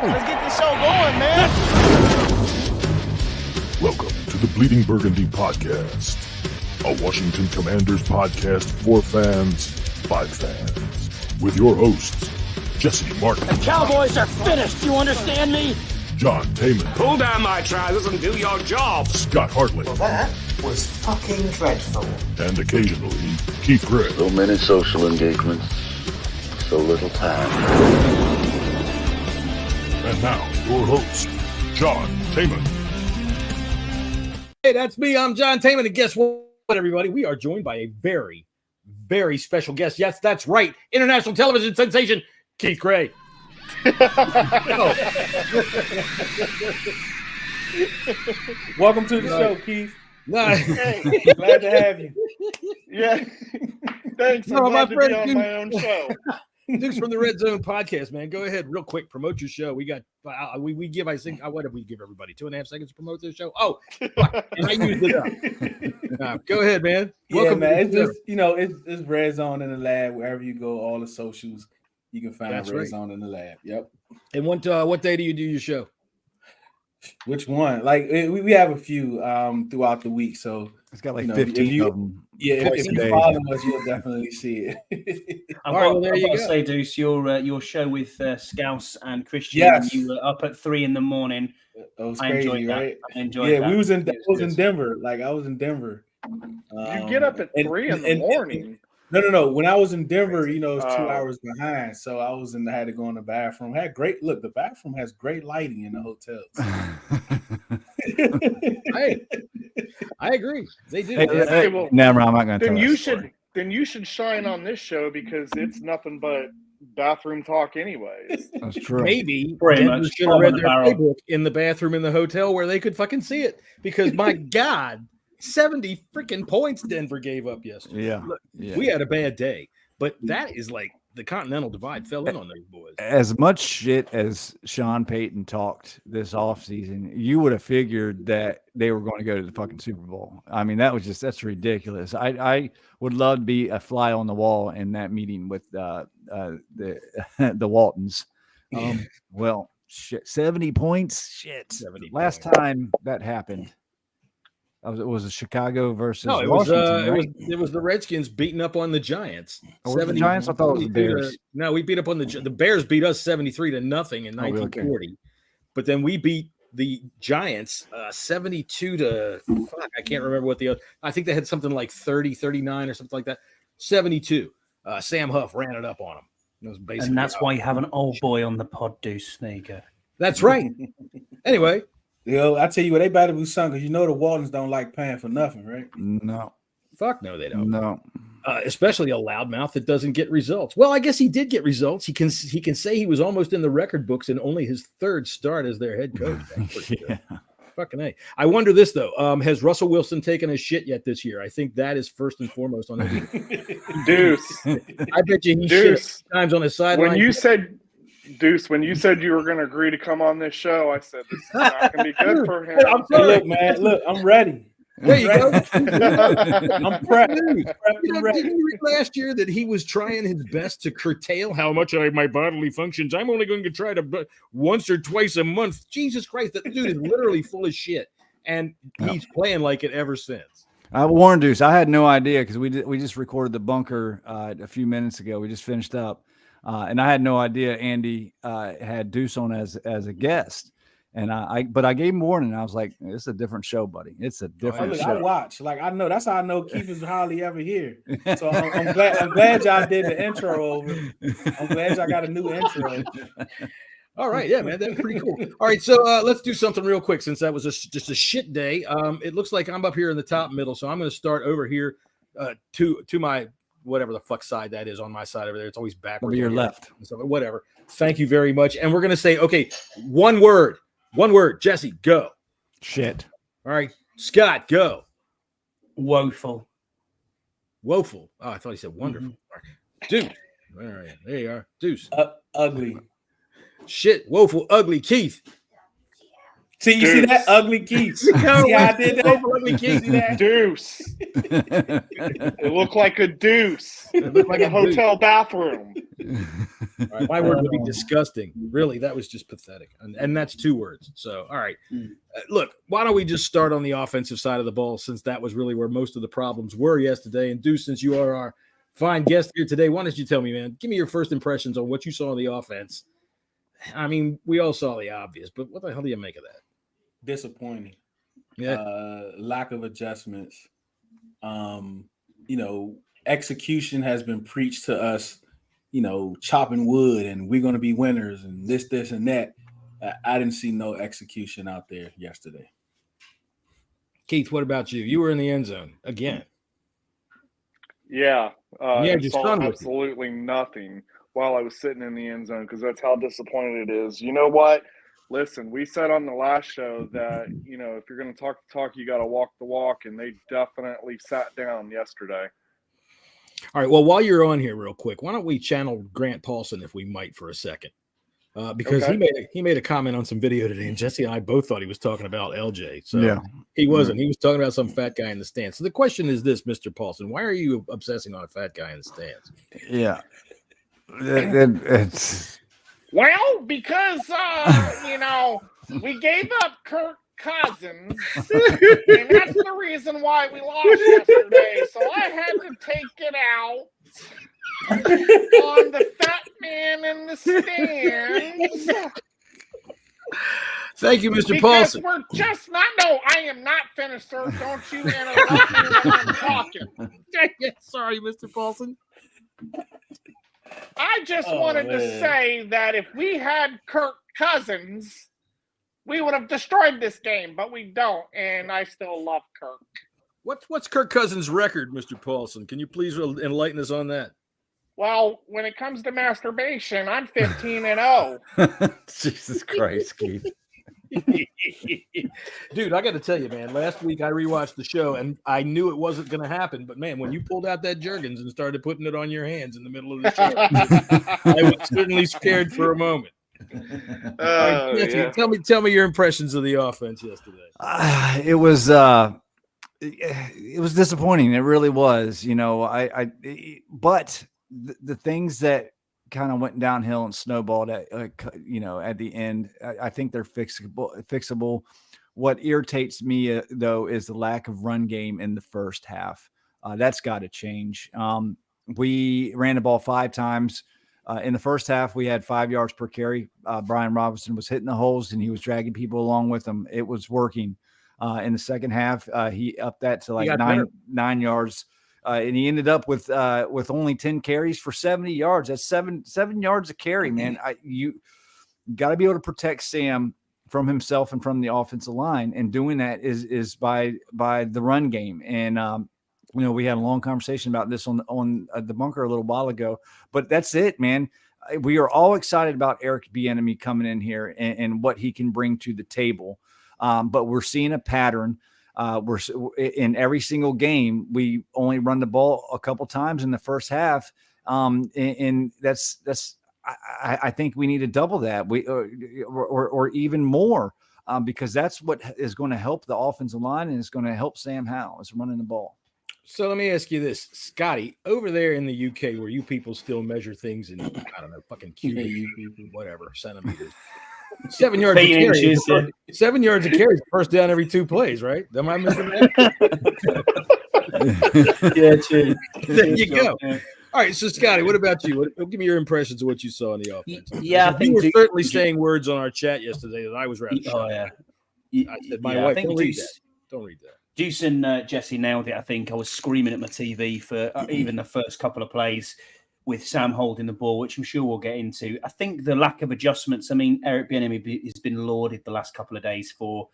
Let's get this show going, man. Welcome to the Bleeding Burgundy podcast, a Washington Commanders podcast for fans by fans, with your hosts, Jesse Martin. The Cowboys are finished, you understand me? John Taman. Pull down my trousers and do your job. Scott Hartley. Well, that was fucking dreadful. And occasionally, Keith Gray. So many social engagements, so little time. And now, your host, John Taman. Hey, that's me. I'm John Taman. And guess what, everybody? We are joined by a very, very special guest. Yes, that's right. International television sensation, Keith Gray. Welcome to the show, Keith. Hey, Glad to have you. yeah. Thanks. I'm glad to be on my own show. Dukes from the Red Zone podcast, man. Go ahead, real quick. Promote your show. We got we give, I think, what did we give everybody? 2.5 seconds to promote this show? Oh, fuck, and I used it up. Go ahead, man. Welcome, man. It's just, it's Red Zone in the lab. Wherever you go, all the socials, you can find That's Red right. Zone in the lab. Yep. And what day do you do your show? Which one? Like we have a few throughout the week, so it's got like if 15 of them. Yeah, if you follow us, you'll definitely see it. All right, well, there you go. Say, Deuce, your show with Scouse and Christian. Yes. You were up at 3 a.m. It was I crazy, enjoyed right? that. I enjoyed that. I was in Denver. Like I was in Denver. You get up at 3 in the morning. No. When I was in Denver, it was 2 hours behind, so I had to go in the bathroom. The bathroom has great lighting in the hotels. I agree. They do. Hey, well, Never, I'm not going to. Then you should shine on this show because it's nothing but bathroom talk, anyways. That's true. Maybe Pretty Denver much. should have read Bottom of the their barrel. playbook in the bathroom in the hotel where they could fucking see it. Because my God, 70 freaking points Denver gave up yesterday. Yeah. Look, Yeah. we had a bad day, but that is like the Continental Divide fell in on those boys. As much shit as Sean Payton talked this offseason, you would have figured that they were going to go to the fucking Super Bowl. I mean, that's ridiculous. I would love to be a fly on the wall in that meeting with the the Waltons. Well, shit, 70 points. Shit. 70 Last points. time that happened, it was Chicago versus No, it was Washington, right? it was the Redskins beating up on the Giants. Oh, was it the Giants? I thought it was the 72 Bears. No, we beat up on the Bears beat us 73-0 in 1940. But then we beat the Giants 72 to fuck, I can't remember what I think they had something like 30-39 or something like that. 72. Sam Huff ran it up on them. It was basically And that's why you have an old boy on the pod, Deuce. There you go. That's right. Anyway, I tell you what, they better be sung because the Waltons don't like paying for nothing, right? No. fuck no, they don't. No. Especially a loudmouth that doesn't get results. Well, I guess he did get results. He can say he was almost in the record books in only his third start as their head coach. Yeah. Fucking A. I wonder this though. Has Russell Wilson taken a shit yet this year? I think that is first and foremost on his Deuce. I bet you he Deuce. shit times on his sideline. When you said you were going to agree to come on this show, I said this is not going to be good for him. I'm Hey, sorry. look, man. Look, I'm ready. There you go. I'm prepped. Dude, I'm ready. didn't you read last year that he was trying his best to curtail how much my bodily functions? I'm only going to try to once or twice a month. Jesus Christ, that dude is literally full of shit, and he's playing like it ever since. I warned Deuce. I had no idea because we just recorded the bunker a few minutes ago. We just finished up, and I had no idea Andy had Deuce on as a guest. And but I gave him warning. I was like, "It's a different show, buddy. It's a different Look, show." I watch. Like I know. That's how I know Keith is hardly ever here. So I'm glad y'all did the intro over. I'm glad y'all got a new intro. All right, yeah, man, that's pretty cool. All right, so let's do something real quick since that was just a shit day. It looks like I'm up here in the top middle, so I'm going to start over here to my whatever the fuck side that is on my side over there. It's always backwards. Over your left. So whatever. Thank you very much. And we're going to say, okay, one word. Jesse, go. Shit. All right, Scott, go. Woeful. Woeful. Oh, I thought he said wonderful. All right. Dude. All right, there you are. Deuce. Ugly. Shit, woeful, ugly. Keith. See, you see that ugly Keith? See how I did that? Ugly Keith. See that? Deuce. It looked like a deuce. It looked like A hotel bathroom. All right, my word would be disgusting. Really, that was just pathetic. And that's 2 words. So, all right. Look, why don't we just start on the offensive side of the ball, since that was really where most of the problems were yesterday. And Deuce, since you are our fine guest here today, why don't you tell me, man, give me your first impressions on what you saw on the offense. I mean, we all saw the obvious, but what the hell do you make of that? Disappointing. Yeah. Lack of adjustments. Execution has been preached to us, chopping wood and we're going to be winners and this, and that. I didn't see no execution out there yesterday. Keith, what about you? You were in the end zone again. Yeah. I your saw son with absolutely nothing while I was sitting in the end zone, because that's how disappointed it is. You know what? Listen, we said on the last show that, if you're going to talk the talk, you got to walk the walk, and they definitely sat down yesterday. All right, well, while you're on here real quick, why don't we channel Grant Paulson, if we might, for a second? Because he made a comment on some video today, and Jesse and I both thought he was talking about LJ. So Yeah. He wasn't. He was talking about some fat guy in the stands. So the question is this, Mr. Paulson, why are you obsessing on a fat guy in the stands? Yeah. It's Well, because, we gave up Kirk Cousins, and that's the reason why we lost yesterday. So I had to take it out on the fat man in the stands. Thank you, Mr. Because Paulson. we're just not. No, I am not finished, sir. Don't you interrupt me when I'm talking. Sorry, Mr. Paulson. I just wanted to say that if we had Kirk Cousins, we would have destroyed this game, but we don't, and I still love Kirk. What's Kirk Cousins' record, Mr. Paulson? Can you please enlighten us on that? Well, when it comes to masturbation, I'm 15-0. Jesus Christ, Keith. Dude, I got to tell you, man, last week I rewatched the show and I knew it wasn't going to happen. But, man, when you pulled out that Jergens and started putting it on your hands in the middle of the show, I was certainly scared for a moment. Jesse, Yeah. tell me your impressions of the offense yesterday. It was disappointing. It really was. But the things that kind of went downhill and snowballed at the end, I think they're fixable. What irritates me though is the lack of run game in the first half. That's got to change. We ran the ball 5 times in the first half. We had 5 yards per carry. Brian Robinson was hitting the holes and he was dragging people along with him. It was working. In the second half, he upped that to like 9 yards. And he ended up with only 10 carries for 70 yards. That's seven yards a carry, man. You got to be able to protect Sam from himself and from the offensive line, and doing that is by the run game. And we had a long conversation about this on the bunker a little while ago. But that's it, man. We are all excited about Eric Bieniemy coming in here and what he can bring to the table. But we're seeing a pattern. We're in every single game. We only run the ball a couple times in the first half, and that's. I think we need to double that. Or even more, because that's what is going to help the offensive line, and it's going to help Sam Howell is running the ball. So let me ask you this, Scotty, over there in the UK, where you people still measure things in, I don't know, fucking cubic, whatever, centimeters. 7 yards a carry. 7 yards a carry is first down every 2 plays, right? Am I missing that? Yeah, true. There you go. Yeah. All right, so Scotty, what about you? Give me your impressions of what you saw in the offense. Yeah, you were certainly saying words on our chat yesterday that I was rather shocked. Oh yeah. I said, my wife, don't read that. Don't read that. Deuce and Jesse nailed it. I think I was screaming at my TV for even the first couple of plays with Sam holding the ball, which I'm sure we'll get into. I think the lack of adjustments. I mean, Eric Bieniemy has been lauded the last couple of days for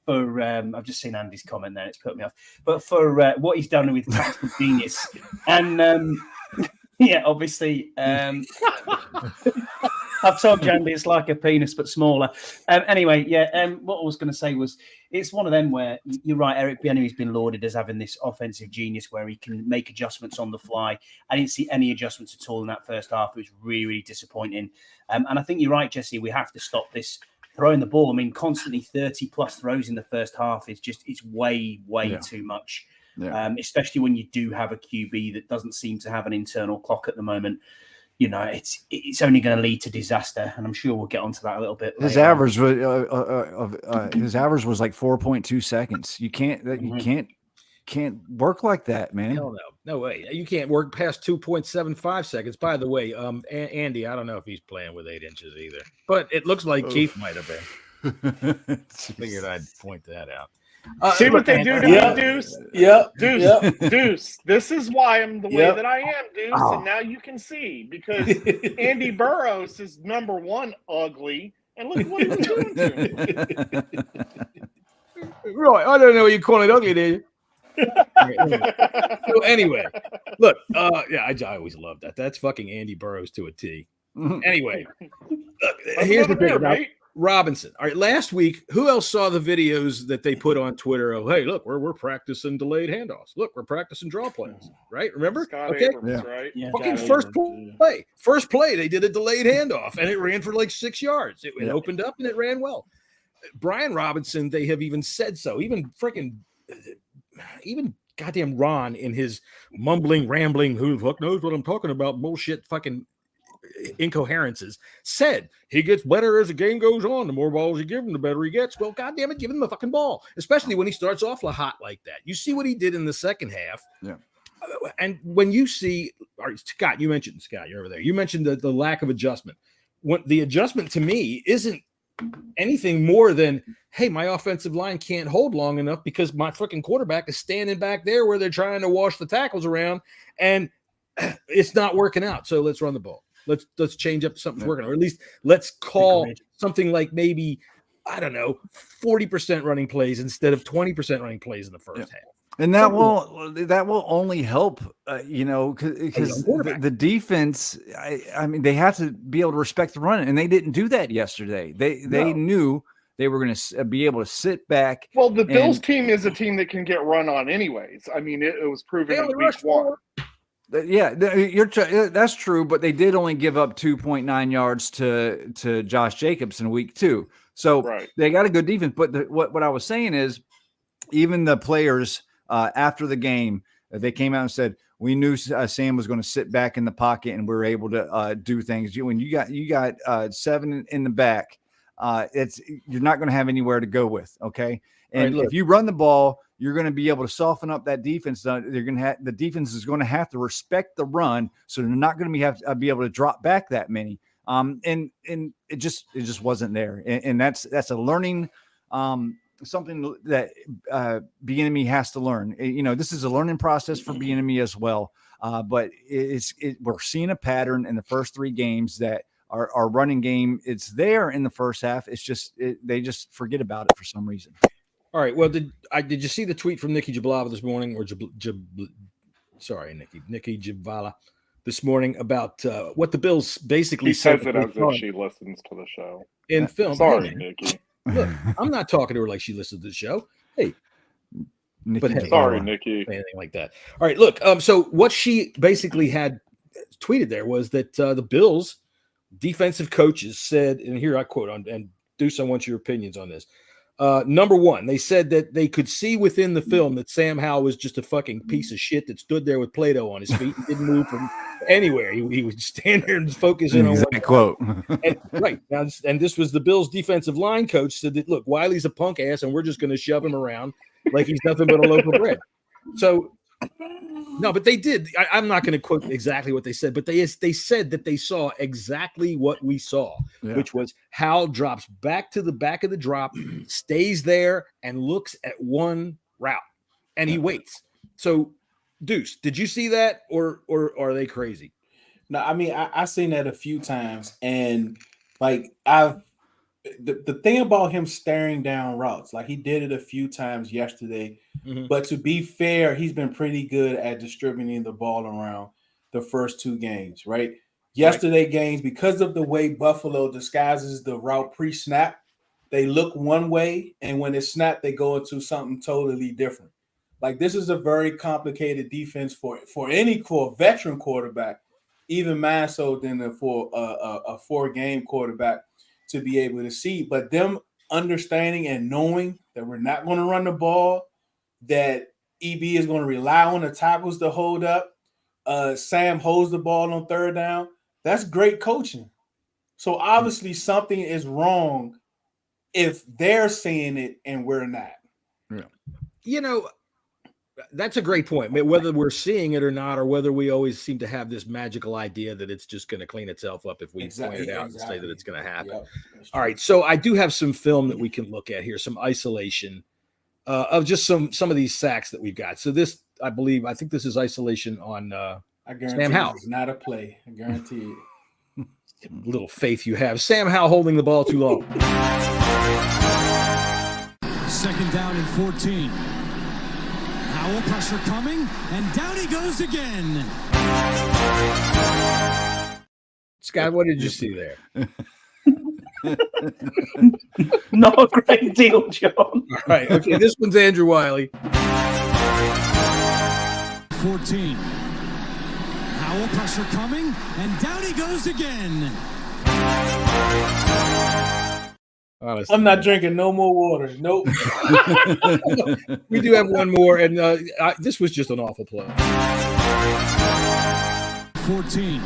I've just seen Andy's comment there. It's put me off. But for what he's done with tactical genius. And yeah, obviously, I've told you, Andy, it's like a penis, but smaller. Anyway, yeah, what I was going to say was it's one of them where you're right. Eric Bieniemy's been lauded as having this offensive genius where he can make adjustments on the fly. I didn't see any adjustments at all in that first half. It was really, really disappointing. And I think you're right, Jesse. We have to stop this throwing the ball. I mean, constantly 30 plus throws in the first half is just, it's way too much. Yeah. Especially when you do have a QB that doesn't seem to have an internal clock at the moment. You know, it's only going to lead to disaster, and I'm sure we'll get onto that a little bit. His later average was his average was like 4.2 seconds. You can't work like that, man. Hell no way. You can't work past 2.75 seconds. By the way, Andy, I don't know if he's playing with 8 inches either, but it looks like Keith might have been. Figured I'd point that out. See what they do to me, Deuce? Yep. Deuce. This is why I'm the way that I am, Deuce. And now you can see, because Andy Burrows is number one ugly, and look what he was doing to him. Right. I don't know what you call it ugly, do you? So anyway, look, I always love that. That's fucking Andy Burrows to a T. Anyway, look, here's the thing about Robinson. All right, last week, who else saw the videos that they put on Twitter of, hey, look, we're practicing delayed handoffs. Look, we're practicing draw plays, right? Remember? Scott Abrams, right? Yeah. Fucking first play, they did a delayed handoff, and it ran for like 6 yards. It opened up, and it ran well. Brian Robinson, they have even said so. Even goddamn Ron in his mumbling, rambling, who the fuck knows what I'm talking about, bullshit fucking incoherences, said he gets better as the game goes on. The more balls you give him, the better he gets. Well, goddamn it, give him the fucking ball, especially when he starts off hot like that. You see what he did in the second half. Yeah. And when you see, all right, Scott, you're over there. You mentioned the lack of adjustment. What the adjustment to me isn't anything more than, hey, my offensive line can't hold long enough because my freaking quarterback is standing back there where they're trying to wash the tackles around, and it's not working out. So let's run the ball. Let's change up something working, or at least let's call something like maybe, I don't know, 40% running plays instead of 20% running plays in the first half. And that will only help, because the defense. I mean, they have to be able to respect the run, and they didn't do that yesterday. They knew they were going to be able to sit back. Well, the Bills team is a team that can get run on, anyways. I mean, it was proven in week 1. Yeah, that's true, but they did only give up 2.9 yards to Josh Jacobs in week 2. So they got a good defense. But what I was saying is, even the players after the game, they came out and said, we knew Sam was going to sit back in the pocket, and we were able to do things. When you got 7 in the back, you're not going to have anywhere to go with. Okay, and if you run the ball, you're going to be able to soften up that defense. The defense is going to have to respect the run, so they're not going to be able to drop back that many. And it just wasn't there, and that's a learning. Something that Bieniemy has to learn. This is a learning process for Bieniemy as well. But we're seeing a pattern in the first 3 games that our running game, it's there in the first half. It's just they just forget about it for some reason. All right. Well, did you see the tweet from Nikki Jablava this morning, or Nikki Javala this morning about what the Bills basically said? Says it as if she listens to the show in film. Sorry, Nikki. Look, I'm not talking to her like she listens to the show. Hey, Nikki, sorry, Nikki. Anything like that. All right. Look. So what she basically had tweeted there was that the Bills defensive coaches said, and here I quote and Deuce, I want your opinions on this. Number one, they said that they could see within the film that Sam Howell was just a fucking piece of shit that stood there with Play-Doh on his feet and didn't move from anywhere. He would stand there and focus in on one quote. And this was the Bills' defensive line coach said that, look, Wiley's a punk ass, and we're just going to shove him around like he's nothing but a loaf of bread. So, no, but they did. I'm not going to quote exactly what they said, but they said that they saw exactly what we saw, which was Howell drops back to the back of the drop, stays there, and looks at one route, and he waits. So, Deuce, did you see that, or are they crazy? No, I mean, I've seen that a few times, and like the thing about him staring down routes, like he did it a few times yesterday. Mm-hmm. But to be fair, he's been pretty good at distributing the ball around the first 2 games, right? Yesterday games, because of the way Buffalo disguises the route pre-snap, they look one way, and when it's snapped, they go into something totally different. Like, this is a very complicated defense for a veteran quarterback, even more so than for a 4-game quarterback. to be able to see. But them understanding and knowing that we're not going to run the ball, that EB is going to rely on the tackles to hold up. Sam holds the ball on third down. That's great coaching. So obviously something is wrong if they're seeing it and we're not. Yeah. You know, that's a great point. I mean, whether we're seeing it or not, or whether we always seem to have this magical idea that it's just going to clean itself up if we point it out and say that it's going to happen. Yep, all right. So I do have some film that we can look at here, some isolation of just some of these sacks that we've got. So this, I think this is isolation on I guarantee Sam Howell. It's not a play. I guarantee it. Little faith you have. Sam Howell holding the ball too long. Second down and 14. Howell pressure coming, and down he goes again. Scott, what did you see there? Not a great deal, John. All right. Okay, this one's Andrew Wiley. 14. Howell pressure coming, and down he goes again. Honestly. I'm not drinking no more water. Nope. We do have one more, and this was just an awful play. 14.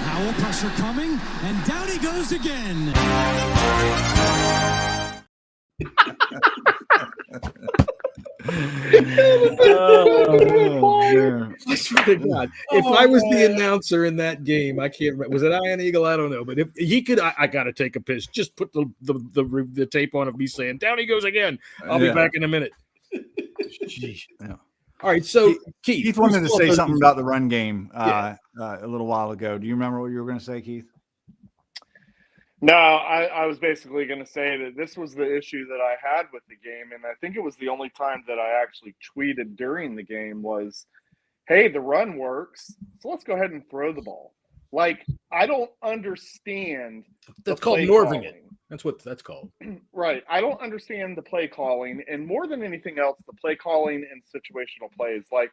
Howell pressure coming, and down he goes again. I swear to God, if I was the announcer in that game, I can't remember. Was it Ian Eagle? I don't know. But if he could, I got to take a piss. Just put the tape on of me saying, down he goes again. I'll be back in a minute. Jeez. Yeah. All right. So, Keith wanted to say something about the run game a little while ago. Do you remember what you were going to say, Keith? No, I was basically going to say that this was the issue that I had with the game, and I think it was the only time that I actually tweeted during the game was, hey, the run works, so let's go ahead and throw the ball. Like, I don't understand. That's called Norving it. That's what that's called. Right. I don't understand the play calling, and more than anything else, the play calling and situational plays. Like,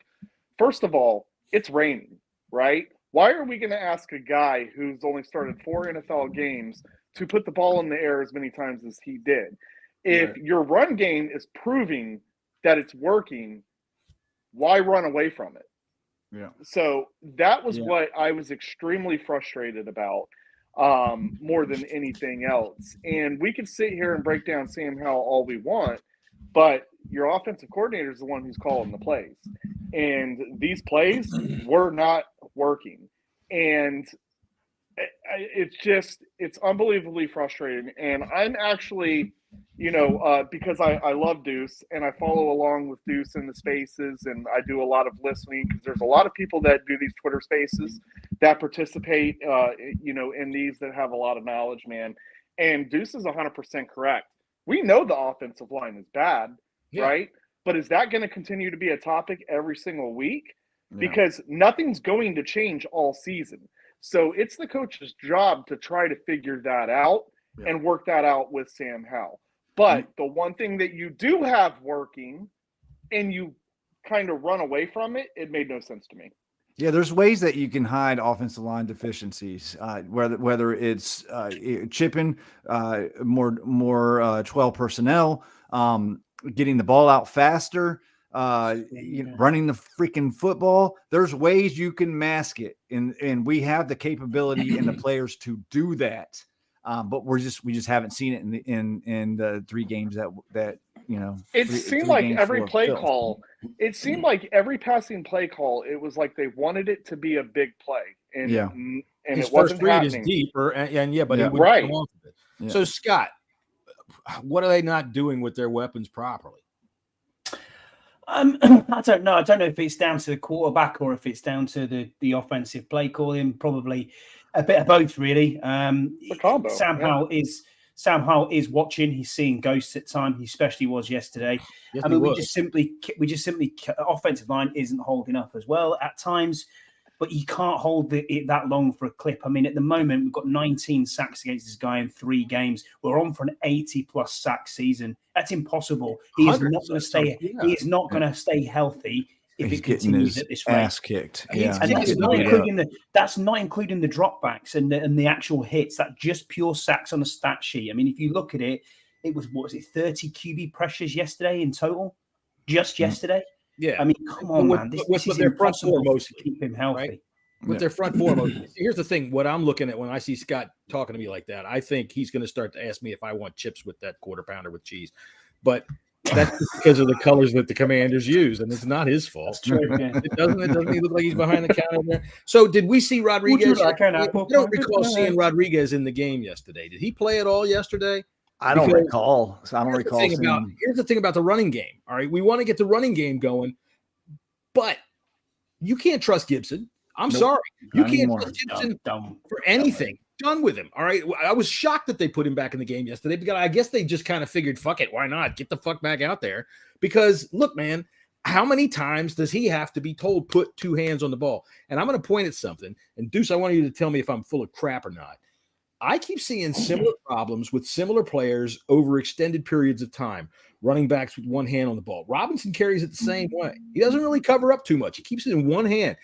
first of all, it's raining, right? Why are we going to ask a guy who's only started 4 NFL games to put the ball in the air as many times as he did? If your run game is proving that it's working, why run away from it? Yeah. So that was what I was extremely frustrated about more than anything else. And we can sit here and break down Sam Howell all we want, but your offensive coordinator is the one who's calling the plays. And these plays were not working. And it's unbelievably frustrating. And I'm actually, because I love Deuce and I follow along with Deuce in the spaces, and I do a lot of listening because there's a lot of people that do these Twitter spaces that participate, in these that have a lot of knowledge, man. And Deuce is 100% correct. We know the offensive line is bad, right? But is that going to continue to be a topic every single week? Because nothing's going to change all season. So it's the coach's job to try to figure that out and work that out with Sam Howell. But the one thing that you do have working and you kind of run away from it, it made no sense to me. Yeah, there's ways that you can hide offensive line deficiencies, whether it's chipping more 12 personnel, getting the ball out faster, running the freaking football. There's ways you can mask it, and we have the capability and the players to do that. But we just haven't seen it in the 3 games that it seemed like every play call. It seemed like every passing play call, it was like they wanted it to be a big play, and his it wasn't first read happening. is deeper, but it wouldn't come off of it. Yeah. So Scott, what are they not doing with their weapons properly? I don't know. I don't know if it's down to the quarterback or if it's down to the offensive play calling. Probably a bit of both, really. Sam Howell is watching. He's seeing ghosts at times. He especially was yesterday. Yes, we just simply offensive line isn't holding up as well at times. But you can't hold it that long for a clip. I mean, at the moment, we've got 19 sacks against this guy in 3 games. We're on for an 80+ sack season. That's impossible. He is not going to stay. He is not going to stay healthy if he's it getting continues his at this rate. ass kicked. Yeah, And he's that's not getting beat up. including that's not including the dropbacks and the actual hits. That just pure sacks on a stat sheet. I mean, if you look at it, it was 30 QB pressures yesterday in total, just yesterday. Yeah, I mean, come on, man. This is their front four impossible mostly, to keep him healthy. right? With their front four mostly. Here's the thing: what I'm looking at when I see Scott talking to me like that, I think he's going to start to ask me if I want chips with that quarter pounder with cheese. But that's because of the colors that the Commanders use, and it's not his fault. True, yeah. It doesn't he look like he's behind the counter there? So did we see Rodriguez? Would you like an I apple don't pie? recall seeing Rodriguez in the game yesterday. Did he play at all yesterday? I don't Because recall. So I don't recall seeing him. Here's the thing about the running game. All right, we want to get the running game going, but you can't trust Gibson. I'm sorry. You Not can't anymore. trust Gibson Dumb. for anything. Done with him. All right. I was shocked that they put him back in the game yesterday because I guess they just kind of figured, fuck it, why not? Get the fuck back out there. Because look, man, how many times does he have to be told put two hands on the ball? And I'm going to point at something. And Deuce, I want you to tell me if I'm full of crap or not. I keep seeing similar problems with similar players over extended periods of time. Running backs with one hand on the ball. Robinson carries it the same way. He doesn't really cover up too much. He keeps it in one hand.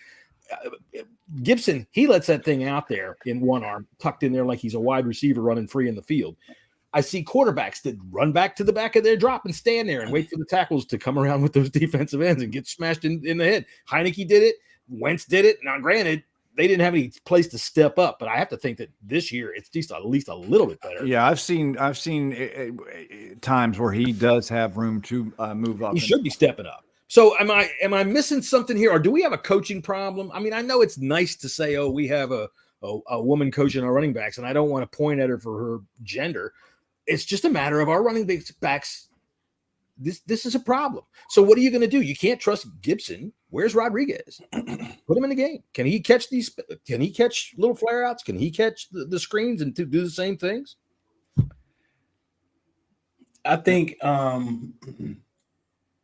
Gibson, he lets that thing out there in one arm, tucked in there like he's a wide receiver running free in the field. I see quarterbacks that run back to the back of their drop and stand there and wait for the tackles to come around with those defensive ends and get smashed in the head. Heineke did it. Wentz did it. Now, granted, they didn't have any place to step up, but I have to think that this year it's just at least a little bit better. Yeah, I've seen times where he does have room to move up. He should be stepping up. So am I missing something here, or do we have a coaching problem? I mean, I know it's nice to say, oh, we have a woman coaching our running backs, and I don't want to point at her for her gender. It's just a matter of our running backs. This is a problem. So what are you going to do? You can't trust Gibson. Where's Rodriguez? Put him in the game. Can he catch these? Can he catch little flare outs? Can he catch the screens and do the same things? I think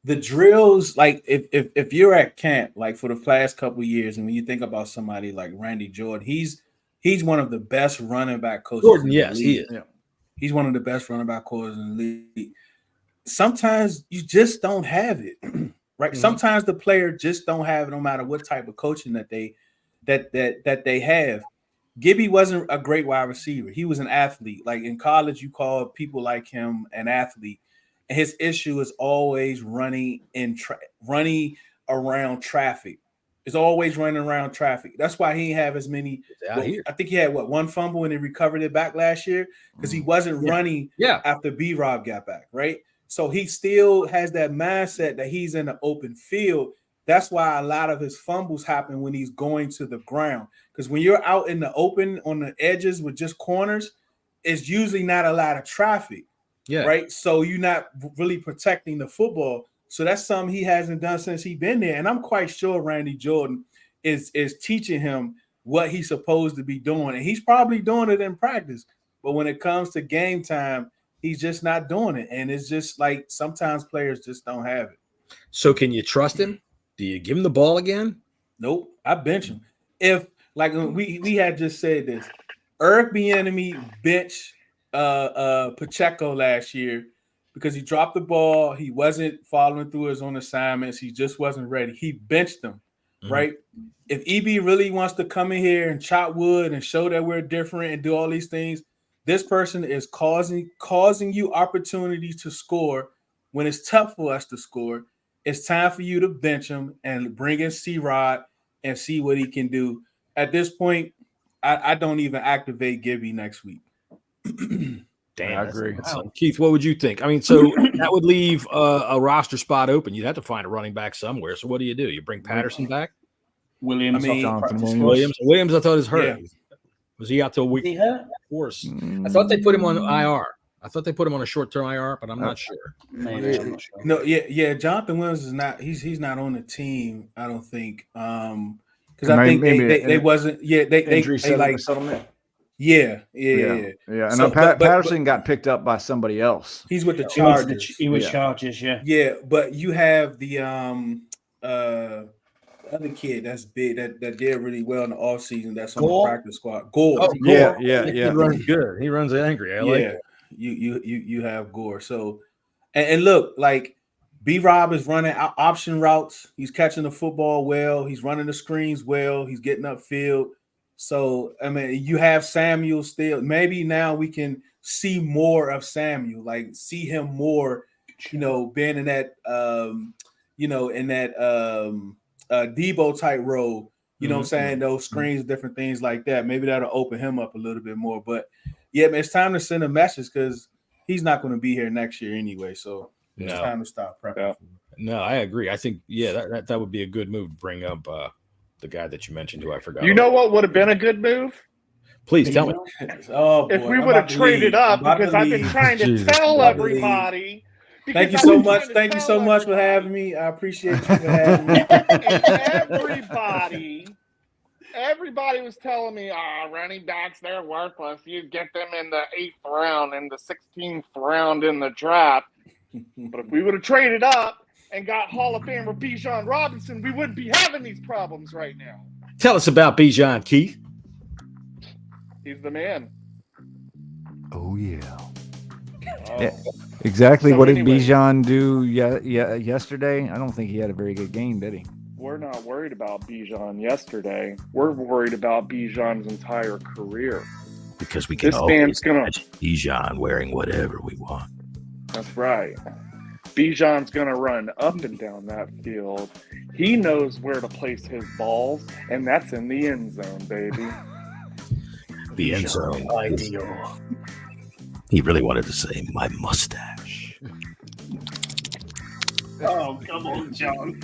the drills, like if you're at camp, like for the past couple of years, and when you think about somebody like Randy Jordan, he's one of the best running back coaches. Jordan, yes, he is. Yeah. He's one of the best running back coaches in the league. Sometimes you just don't have it, right? Mm-hmm. Sometimes the player just don't have it, no matter what type of coaching that they have. Gibby wasn't a great wide receiver. He was an athlete. Like in college, you call people like him an athlete. And his issue is always running around traffic. It's always running around traffic. That's why he didn't have as many. I think he had one fumble and he recovered it back last year because he wasn't running after B-Rob got back, right? So he still has that mindset that he's in the open field. That's why a lot of his fumbles happen when he's going to the ground. Because when you're out in the open on the edges with just corners, it's usually not a lot of traffic. Yeah. Right. So you're not really protecting the football. So that's something he hasn't done since he's been there. And I'm quite sure Randy Jordan is teaching him what he's supposed to be doing. And he's probably doing it in practice. But when it comes to game time, he's just not doing it. And it's just like sometimes players just don't have it. So can you trust him? Do you give him the ball again? Nope. I bench him. If like we had just said this, Eric Bieniemy bench Pacheco last year because he dropped the ball. He wasn't following through his own assignments. He just wasn't ready. He benched him, right? If EB really wants to come in here and chop wood and show that we're different and do all these things, this person is causing you opportunities to score when it's tough for us to score. It's time for you to bench him and bring in C-Rod and see what he can do. At this point, I don't even activate Gibby next week. Damn, I agree. Keith, what would you think? I mean, so that would leave a roster spot open. You'd have to find a running back somewhere. So what do? You bring Patterson back? Williams, Williams, I thought is hurt. Yeah. Was he out till a week? Of course. I thought they put him on IR. I thought they put him on a short-term IR, but I'm not sure. Maybe, I'm not sure. No, yeah. Jonathan Williams is not. He's not on the team. I don't think. Because I think they wasn't. Yeah, they like settlement. Yeah. And So, Patterson got picked up by somebody else. He's with the Chargers. He was Chargers, yeah. Yeah, but you have the other kid that's big that did really well in the offseason that's on the practice squad. Gore. Oh, Yeah. He runs good. He runs angry. I like it. You have Gore. So and look, like B-Rob is running option routes. He's catching the football well. He's running the screens well. He's getting upfield. So, I mean, you have Samuel still. Maybe now we can see more of Samuel, like see him more, being in that, Debo type role, what I'm saying? Those screens, different things like that. Maybe that'll open him up a little bit more. But, yeah, man, it's time to send a message because he's not going to be here next year anyway. So, it's time to start prepping. Yeah. No, I agree. I think, that would be a good move to bring up the guy that you mentioned who I forgot. You know what would have been a good move? Please tell me. If we would have traded up, because I've been trying to tell everybody. Thank you so much. Thank you so much for having me. I appreciate you for having me. And everybody was telling me, running backs, they're worthless. You get them in the 8th round and the 16th round in the draft. But if we would have traded up and got Hall of Famer Bijan Robinson, we wouldn't be having these problems right now. Tell us about Bijan, Keith. He's the man. Oh, yeah. Exactly. So what did anyway, Bijan do yesterday? I don't think he had a very good game, did he? We're not worried about Bijan yesterday. We're worried about Bijan's entire career. Because we can always imagine Bijan wearing whatever we want. That's right. Bijan's going to run up and down that field. He knows where to place his balls, and that's in the end zone, baby. The end zone. Ideal. He really wanted to say my mustache. Oh, come on, John.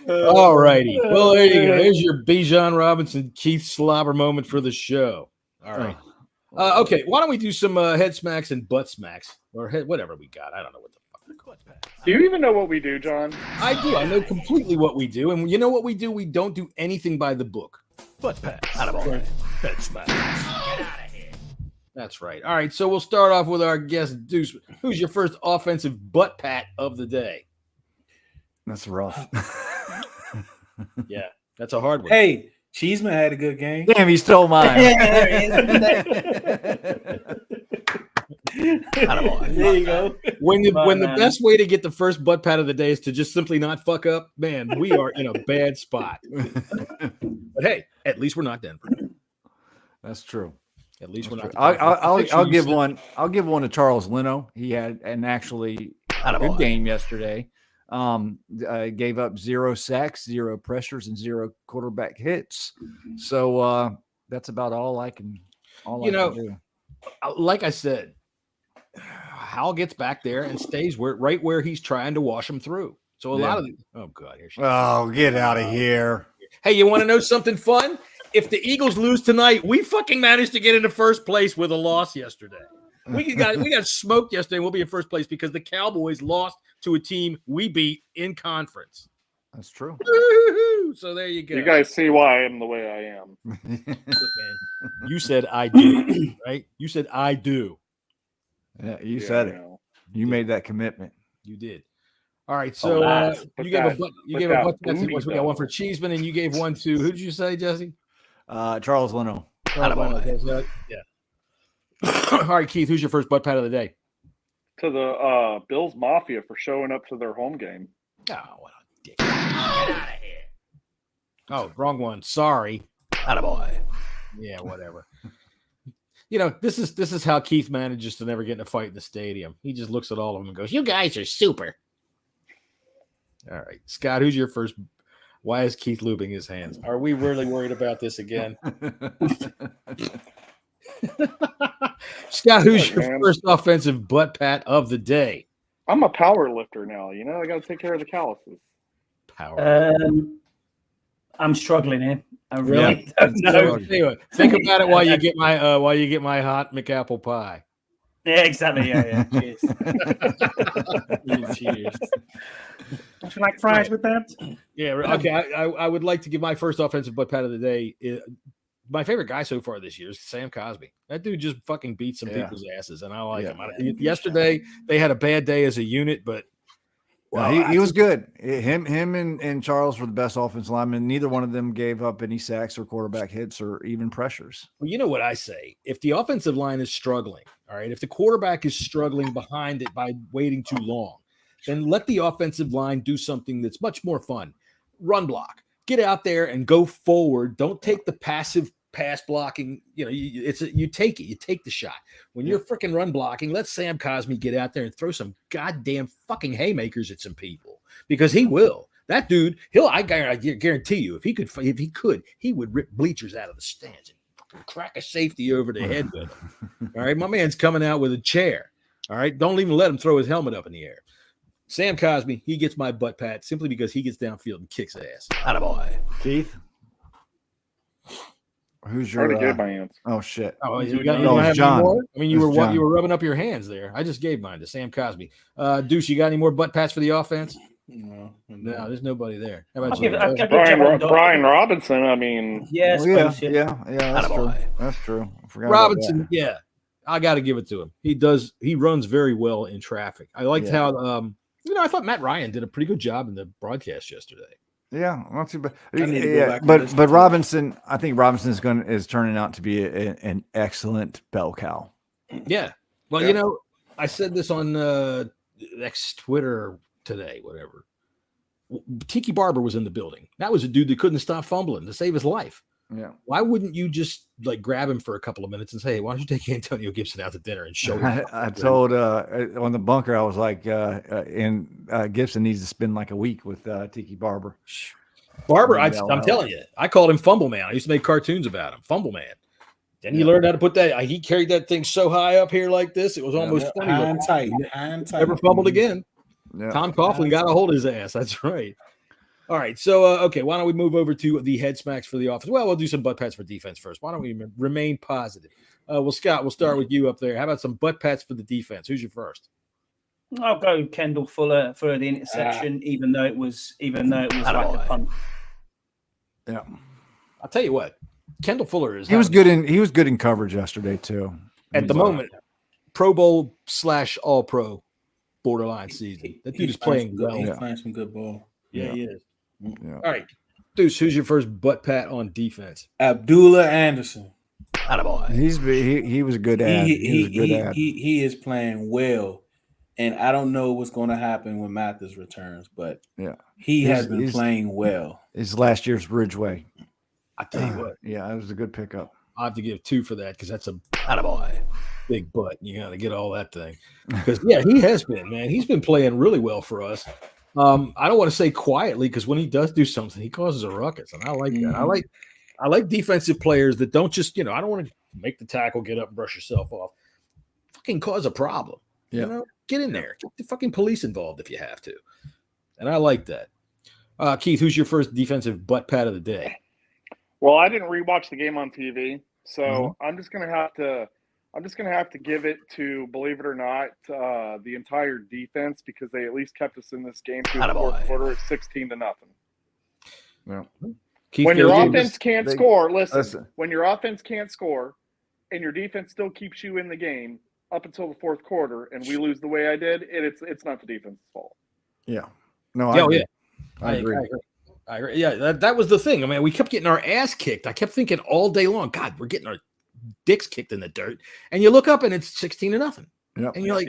All righty. Well, there you go. There's your Bijan Robinson, Keith Slobber moment for the show. All right. Okay. Why don't we do some head smacks and butt smacks or whatever we got? I don't know what the fuck they're called. Do you even know what we do, John? I do. I know completely what we do. And you know what we do? We don't do anything by the book. Butt pat. Out of all right. Head smack. Get out of here. That's right. All right. So we'll start off with our guest, Deuce. Who's your first offensive butt pat of the day? That's rough. Yeah. That's a hard one. Hey, Cheeseman had a good game. Damn, he stole mine. There you go. When the best way to get the first butt pat of the day is to just simply not fuck up, man, we are in a bad spot. But hey, at least we're not Denver. That's true. At least we're not. I'll give one. I'll give one to Charles Leno. He had an actually good game yesterday. Gave up 0 sacks, 0 pressures, and 0 quarterback hits. So that's about all I can. Do. Like I said, Hal gets back there and stays right where he's trying to wash him through. So a lot of here she is. Get out of here. Hey, you want to know something fun? If the Eagles lose tonight, we fucking managed to get into first place with a loss yesterday. We got smoked yesterday. We'll be in first place because the Cowboys lost to a team we beat in conference. That's true. Woo-hoo-hoo. So there you go. You guys see why I am the way I am. Look, man, you said I do, right? You said I do. Yeah, you said it. You made that commitment. You did. All right. So you gave a butt. We got one for Cheeseman, and you gave one to who did you say, Jesse? Charles Leno. Yeah. All right, Keith. Who's your first butt pat of the day? To the Bills Mafia for showing up to their home game. Oh, what a dick! Get out of here. Oh, wrong one. Sorry. Attaboy. Yeah, whatever. This is how Keith manages to never get in a fight in the stadium. He just looks at all of them and goes, "You guys are super." All right, Scott. Who's your first? Why is Keith lubing his hands? Are we really worried about this again? Scott, who's your first offensive butt pat of the day? I'm a power lifter now. I got to take care of the calluses. Power. I'm struggling here. I really don't know. Anyway, think about it while you get my hot McApple pie. Yeah, exactly. Yeah. Cheers. Cheers. Would you like fries with that? Yeah. Okay. I would like to give my first offensive butt pat of the day. My favorite guy so far this year is Sam Cosmi. That dude just fucking beats some people's asses, and I like him. Yesterday, they had a bad day as a unit, but Well, he was good. Him and Charles were the best offensive linemen. Neither one of them gave up any sacks or quarterback hits or even pressures. Well, you know what I say? If the offensive line is struggling, all right, if the quarterback is struggling behind it by waiting too long, then let the offensive line do something that's much more fun. Run block. Get out there and go forward. Don't take the passive pass blocking. You know, you take it. You take the shot. When you're freaking run blocking, let Sam Cosmi get out there and throw some goddamn fucking haymakers at some people, because he will. That dude, I guarantee you, if he could, he would rip bleachers out of the stands and crack a safety over the head with him. All right, my man's coming out with a chair. All right, don't even let him throw his helmet up in the air. Sam Cosmi, he gets my butt pat simply because he gets downfield and kicks ass. Attaboy. Keith? Who's your already gave my answer? Oh shit! Oh, you don't have any more? I mean, you were rubbing up your hands there. I just gave mine to Sam Cosmi. Deuce, you got any more butt pats for the offense? No, there's nobody there. How about you? Brian Robinson. I mean, yeah, that's true. That's true. I forgot Robinson. Yeah, I got to give it to him. He runs very well in traffic. I liked how I thought Matt Ryan did a pretty good job in the broadcast yesterday. Yeah, not too bad. Yeah, but Robinson, I think Robinson is turning out to be an excellent bell cow. Yeah. Well, I said this on X Twitter today, whatever. Tiki Barber was in the building. That was a dude that couldn't stop fumbling to save his life. Yeah. Why wouldn't you just grab him for a couple of minutes and say, hey, why don't you take Antonio Gibson out to dinner and show him? I told on the bunker, I was like, Gibson needs to spend like a week with Tiki Barber. Barber, I'm telling you, I called him Fumble Man. I used to make cartoons about him, Fumble Man. Then he learned how to put that. He carried that thing so high up here like this, it was almost funny. High and tight. Never fumbled again. Yeah. Tom Coughlin got a hold of his ass. That's right. All right, so okay, why don't we move over to the head smacks for the offense? Well, we'll do some butt pats for defense first. Why don't we remain positive? Well, Scott, we'll start with you up there. How about some butt pats for the defense? Who's your first? I'll go Kendall Fuller for the interception, even though it was like a punt. Yeah, I'll tell you what, Kendall Fuller he was good in coverage yesterday too. At the moment, Pro Bowl / All Pro borderline season. That dude is playing well. He's playing some good ball. Yeah, he is. Yeah. All right, Deuce, who's your first butt pat on defense? Abdullah Anderson. Attaboy. He was a good ad. He is playing well, and I don't know what's going to happen when Mathis returns, but he has been playing well. It's last year's Ridgeway. I tell you what, yeah, it was a good pickup. I have to give 2 for that because that's a attaboy. Big butt. You got to get all that thing because he has been, man. He's been playing really well for us. I don't want to say quietly because when he does do something, he causes a ruckus, and I like that. I like defensive players that don't just, I don't want to make the tackle, get up, and brush yourself off. Fucking cause a problem. Yeah. Get in there. Get the fucking police involved if you have to. And I like that. Keith, who's your first defensive butt pat of the day? Well, I didn't rewatch the game on TV, so I'm just gonna have to give it to, believe it or not, the entire defense, because they at least kept us in this game through the fourth quarter at 16-0. Yeah. When your offense can't score, listen. When your offense can't score, and your defense still keeps you in the game up until the fourth quarter, and we lose the way I did, it's not the defense's fault. Yeah. No, I agree. I agree. Yeah, that was the thing. I mean, we kept getting our ass kicked. I kept thinking all day long, God, we're getting our dicks kicked in the dirt. And you look up and it's 16-0. Yep. And you're like,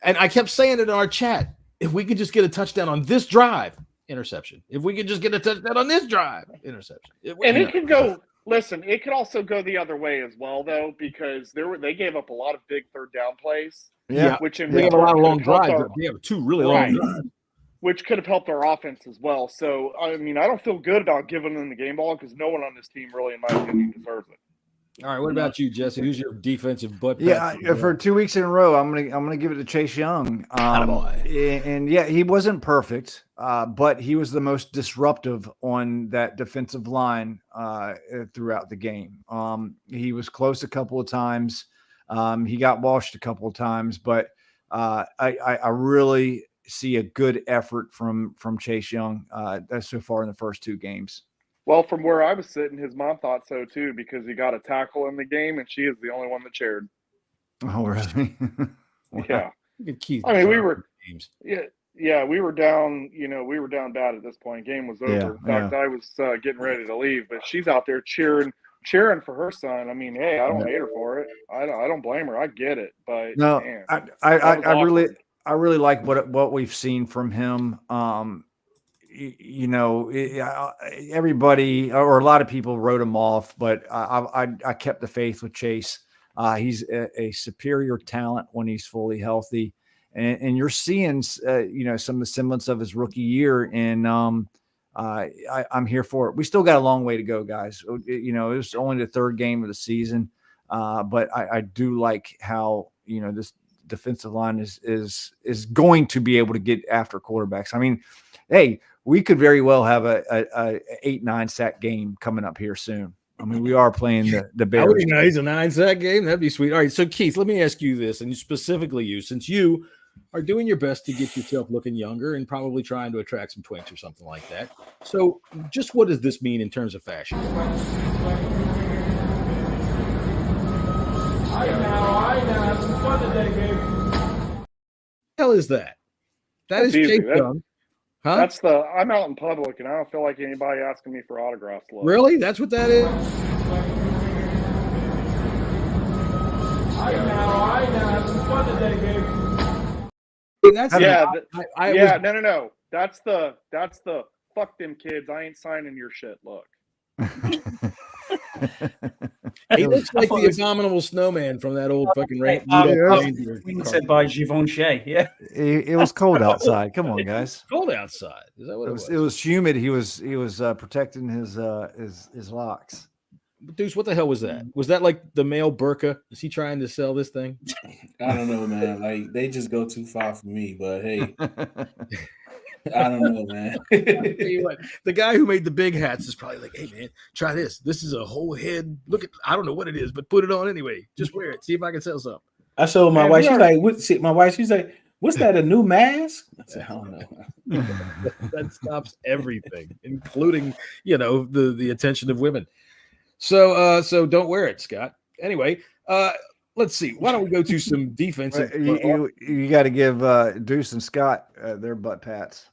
and I kept saying it in our chat, if we could just get a touchdown on this drive, interception. If we could just get a touchdown on this drive, interception. It could go. Listen, it could also go the other way as well, though, because they gave up a lot of big third down plays. Yeah, which in we have a lot of long drives. We have 2 really long drives, which could have helped our offense as well. So, I mean, I don't feel good about giving them the game ball because no one on this team really, in my opinion, deserves it. All right, what about you, Jesse? Who's your defensive butt? Yeah, for 2 weeks in a row, I'm gonna give it to Chase Young. And he wasn't perfect, but he was the most disruptive on that defensive line throughout the game. He was close a couple of times. He got washed a couple of times, but I really see a good effort from Chase Young so far in the first 2 games. Well, from where I was sitting, his mom thought so too, because he got a tackle in the game, and she is the only one that cheered. Oh, really? Yeah. Keith, I mean, we were. Yeah, Yeah, we were down. We were down bad at this point. Game was over. Yeah, In fact, I was getting ready to leave, but she's out there cheering for her son. I mean, hey, I don't hate her for it. I don't blame her. I get it, but no, man, I really like what we've seen from him. Everybody or a lot of people wrote him off, but I kept the faith with Chase. He's a superior talent when he's fully healthy, and you're seeing some of the semblance of his rookie year. And I'm here for it. We still got a long way to go, guys. It was only the third game of the season, but I do like how this defensive line is going to be able to get after quarterbacks. I mean, hey, we could very well have a 8-9 sack game coming up here soon. I mean, we are playing the Bears. That would be nice, a 9-sack game. That'd be sweet. All right, so Keith, let me ask you this, and specifically you, since you are doing your best to get yourself looking younger and probably trying to attract some twinks or something like that. So just what does this mean in terms of fashion? I know. Some fun today, babe. What the hell is that? That is Chase Young. Huh? I'm out in public and I don't feel like anybody asking me for autographs. Look. Really? That's what that is? I know. Some fun today, babe. No. That's the fuck them kids. I ain't signing your shit. Look. He looks like the abominable snowman from that old fucking said by Givenchy. Yeah, it was cold outside. Come on, guys. Cold outside. Is that what it was? It was humid. He was protecting his locks. Deuce, what the hell was that? Was that like the male burqa? Is he trying to sell this thing? I don't know, man. Like they just go too far for me. But hey, I don't know, man. I'll tell you what, the guy who made the big hats is probably like, "Hey, man, try this. This is a whole head. Look at, I don't know what it is, but put it on anyway. Just wear it. See if I can sell something." I showed my wife. She's like, "What?" My wife, she's like, "What's that? A new mask?" I said, "I don't know." That stops everything, including the attention of women. So don't wear it, Scott. Anyway, let's see. Why don't we go to some defensive? You got to give Deuce and Scott their butt pats.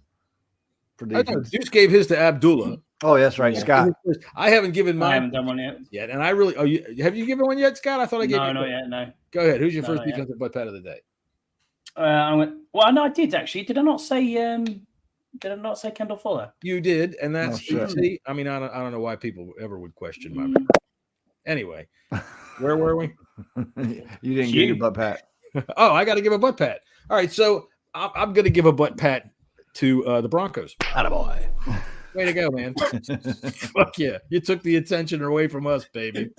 Deuce gave his to Abdullah. Oh, that's right, Scott. I haven't given mine. I haven't done one yet. And I really. Have you given one yet, Scott? I thought I gave. No, not yet. No. Go ahead. Who's your first defensive butt pat of the day? No, I did actually. Did I not say? Did I not say Kendall Fuller? You did, and that's. See, I mean, I don't know why people ever would question my. Anyway, where were we? You didn't give your butt pat. Oh, I got to give a butt pat. All right, so I'm going to give a butt pat to the Broncos. Attaboy. Way to go, man. Fuck yeah. You took the attention away from us, baby.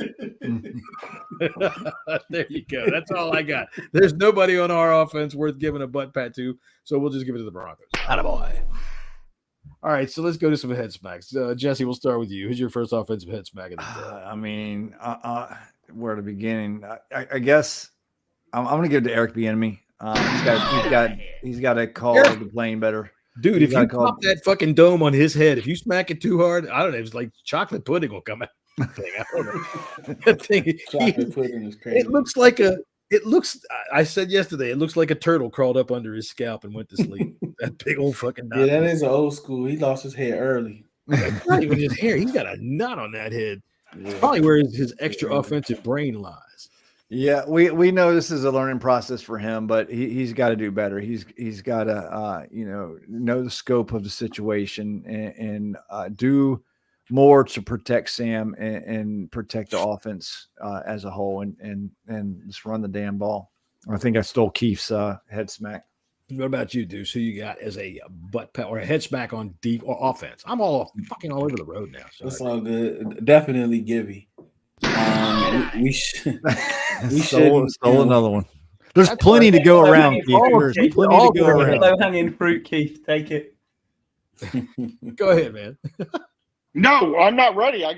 There you go. That's all I got. There's nobody on our offense worth giving a butt pat to, so we'll just give it to the Broncos. Attaboy. All right, so let's go to some head smacks. Jesse, we'll start with you. Who's your first offensive head smack of the day? I mean, where to begin? I guess I'm going to give it to Eric Bieniemy. He's got to call the plane better. Dude, if you pop that fucking dome on his head, if you smack it too hard, I don't know. It's like chocolate pudding will come out. I don't know. That thing, chocolate pudding is crazy. It looks. I said yesterday, it looks like a turtle crawled up under his scalp and went to sleep. That big old fucking knot. Yeah, that is old school. He lost his hair early. Not even his hair. He's got a knot on that head. Yeah. Probably where his extra offensive brain lies. Yeah, we know this is a learning process for him, but he's got to do better. He's got to know the scope of the situation and do more to protect Sam and protect the offense as a whole and just run the damn ball. I think I stole Keith's head smack. What about you, Deuce? Who you got as a butt pat or a head smack on deep or offense? I'm fucking all over the road now. So that's all good. Definitely Gibby. We should. We stole another one. There's plenty to go around, Keith. There's plenty to go around. Low-hanging fruit, Keith. Take it. Go ahead, man. No, I'm not ready. I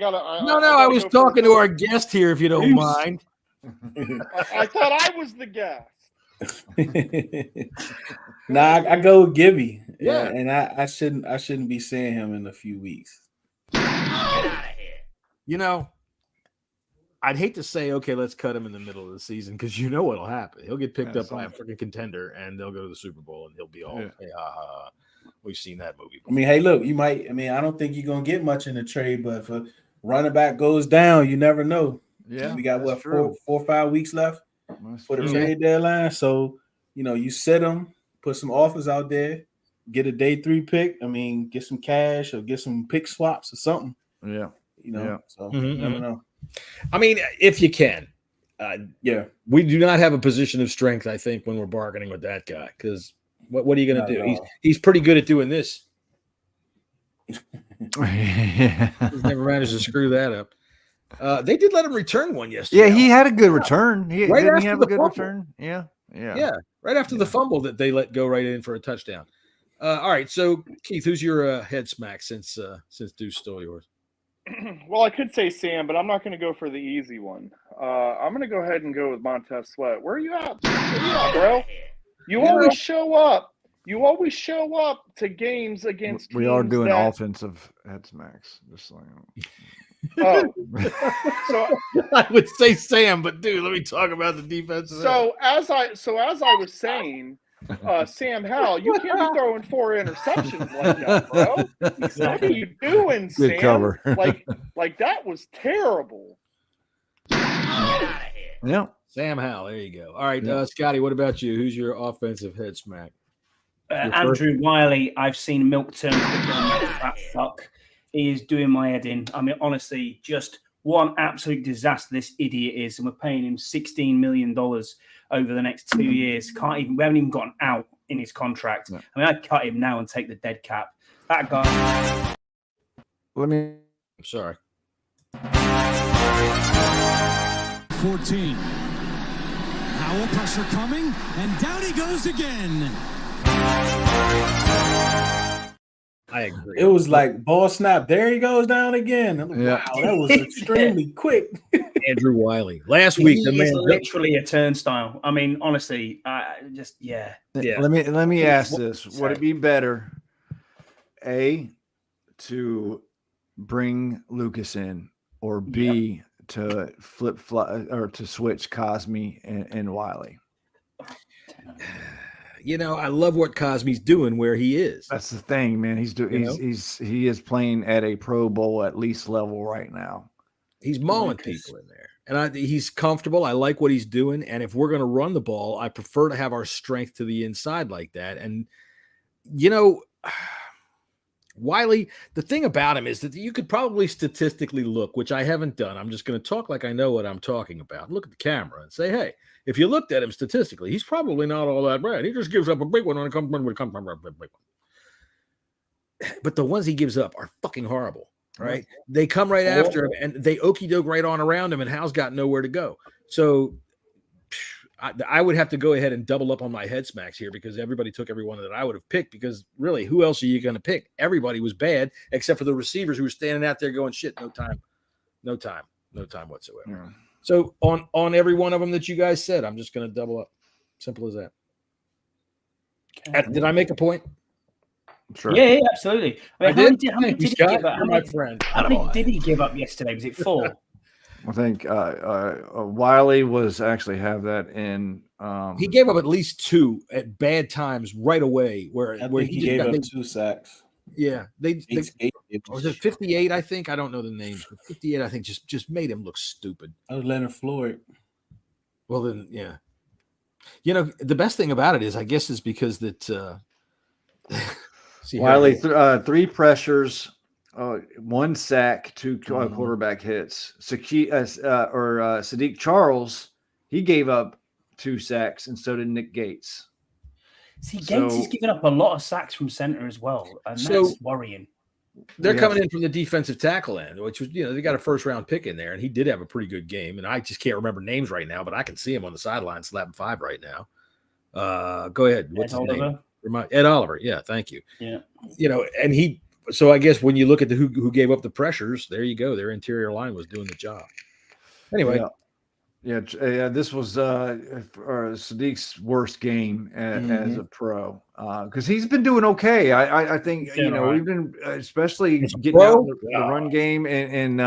was talking to our guest here, if you don't mind. I thought I was the guest. Nah, I go with Gibby. Yeah, and I shouldn't be seeing him in a few weeks. You know, I'd hate to say, okay, let's cut him in the middle of the season because you know what'll happen. He'll get picked up by a freaking contender, and they'll go to the Super Bowl, and he'll be all, hey, we've seen that movie before. I mean, hey, look, you might. I mean, I don't think you're gonna get much in the trade, but if a running back goes down, you never know. Yeah, we got what 4 or 5 weeks left for the true. trade deadline. So you sit them, put some offers out there, get a day 3 pick. I mean, get some cash or get some pick swaps or something. Yeah, So you never know. I mean, if you can. Yeah, we do not have a position of strength, I think, when we're bargaining with that guy. Because what are you going to do? He's pretty good at doing this. He's never managed to screw that up. They did let him return one yesterday. Yeah, he had a good return. Right didn't after he have the a good fumble. return? Yeah. Right after the fumble that they let go right in for a touchdown. All right, so Keith, who's your head smack since Deuce stole yours? Well, I could say Sam, but I'm not going to go for the easy one. I'm going to go ahead and go with Montez Sweat. Where are you at? Where you at, bro? You always show up. You always show up to games against. We are teams doing that, offensive head smacks. Just so you Oh, so I would say Sam, but dude, let me talk about the defensive. So as I was saying, Sam Howell, you can't be throwing 4 interceptions like that, bro. What are you doing, Good Sam? cover. like that was terrible. Yeah. Sam Howell, there you go. All right, Scotty, what about you? Who's your offensive head smack? Andrew Wiley, I've seen milk turn that fuck. He is doing my head in. I mean, honestly, just one absolute disaster this idiot is, and we're paying him $16 million over the next 2 years. We haven't even gotten out in his contract. No. I mean, I'd cut him now and take the dead cap. That guy. I'm sorry. 14. Howell pressure coming, and down he goes again. I agree. It was like ball snap. There he goes down again. Like, wow, that was extremely quick. Andrew Wiley. Last week, the man literally a turnstile. I mean, honestly, yeah. Let me ask this: would it be better, A, to bring Lucas in, or B, to or to switch Cosme and Wiley? You know, I love what Cosme's doing where he is. That's the thing, man. He is playing at a Pro Bowl at least level right now. He's mauling people in there, and he's comfortable. I like what he's doing. And if we're going to run the ball, I prefer to have our strength to the inside like that. And Wiley, the thing about him is that you could probably statistically look, which I haven't done. I'm just going to talk like I know what I'm talking about. Look at the camera and say, hey, if you looked at him statistically, he's probably not all that bad. He just gives up a big one when it comes from a big one. But the ones he gives up are fucking horrible, right? They come right after him and they okey doke right on around him, and Hal's got nowhere to go. So I would have to go ahead and double up on my head smacks here because everybody took every one that I would have picked, because really, who else are you going to pick? Everybody was bad except for the receivers who were standing out there going, shit, no time whatsoever. Yeah. So on every one of them that you guys said, I'm just going to double up. Simple as that. Did I make a point? Sure. Yeah, absolutely. I mean, how many did he give up? My friend. How many did he give up yesterday? Was it 4? I think Wiley was actually have that in. He gave up at least 2 at bad times right away. Where he gave up 2 sacks. Yeah, was it 58? I think I don't know the names, but 58. I think just made him look stupid. I was Leonard Floyd. Well, then, yeah. The best thing about it is, I guess, is because that Wiley 3 pressures. 1 sack, 2 quarterback hits. Sadiq Charles, he gave up 2 sacks, and so did Nick Gates. See, Gates is giving up a lot of sacks from center as well, and that's worrying. They're coming in from the defensive tackle end, which was, they got a first-round pick in there, and he did have a pretty good game. And I just can't remember names right now, but I can see him on the sideline slapping 5 right now. Go ahead. What's his name? Ed Oliver. Yeah, thank you. Yeah. And he. So I guess when you look at who gave up the pressures, there you go. Their interior line was doing the job. Anyway. Yeah, this was Sadiq's worst game as a pro, because he's been doing okay. I think we've been especially getting out the run game and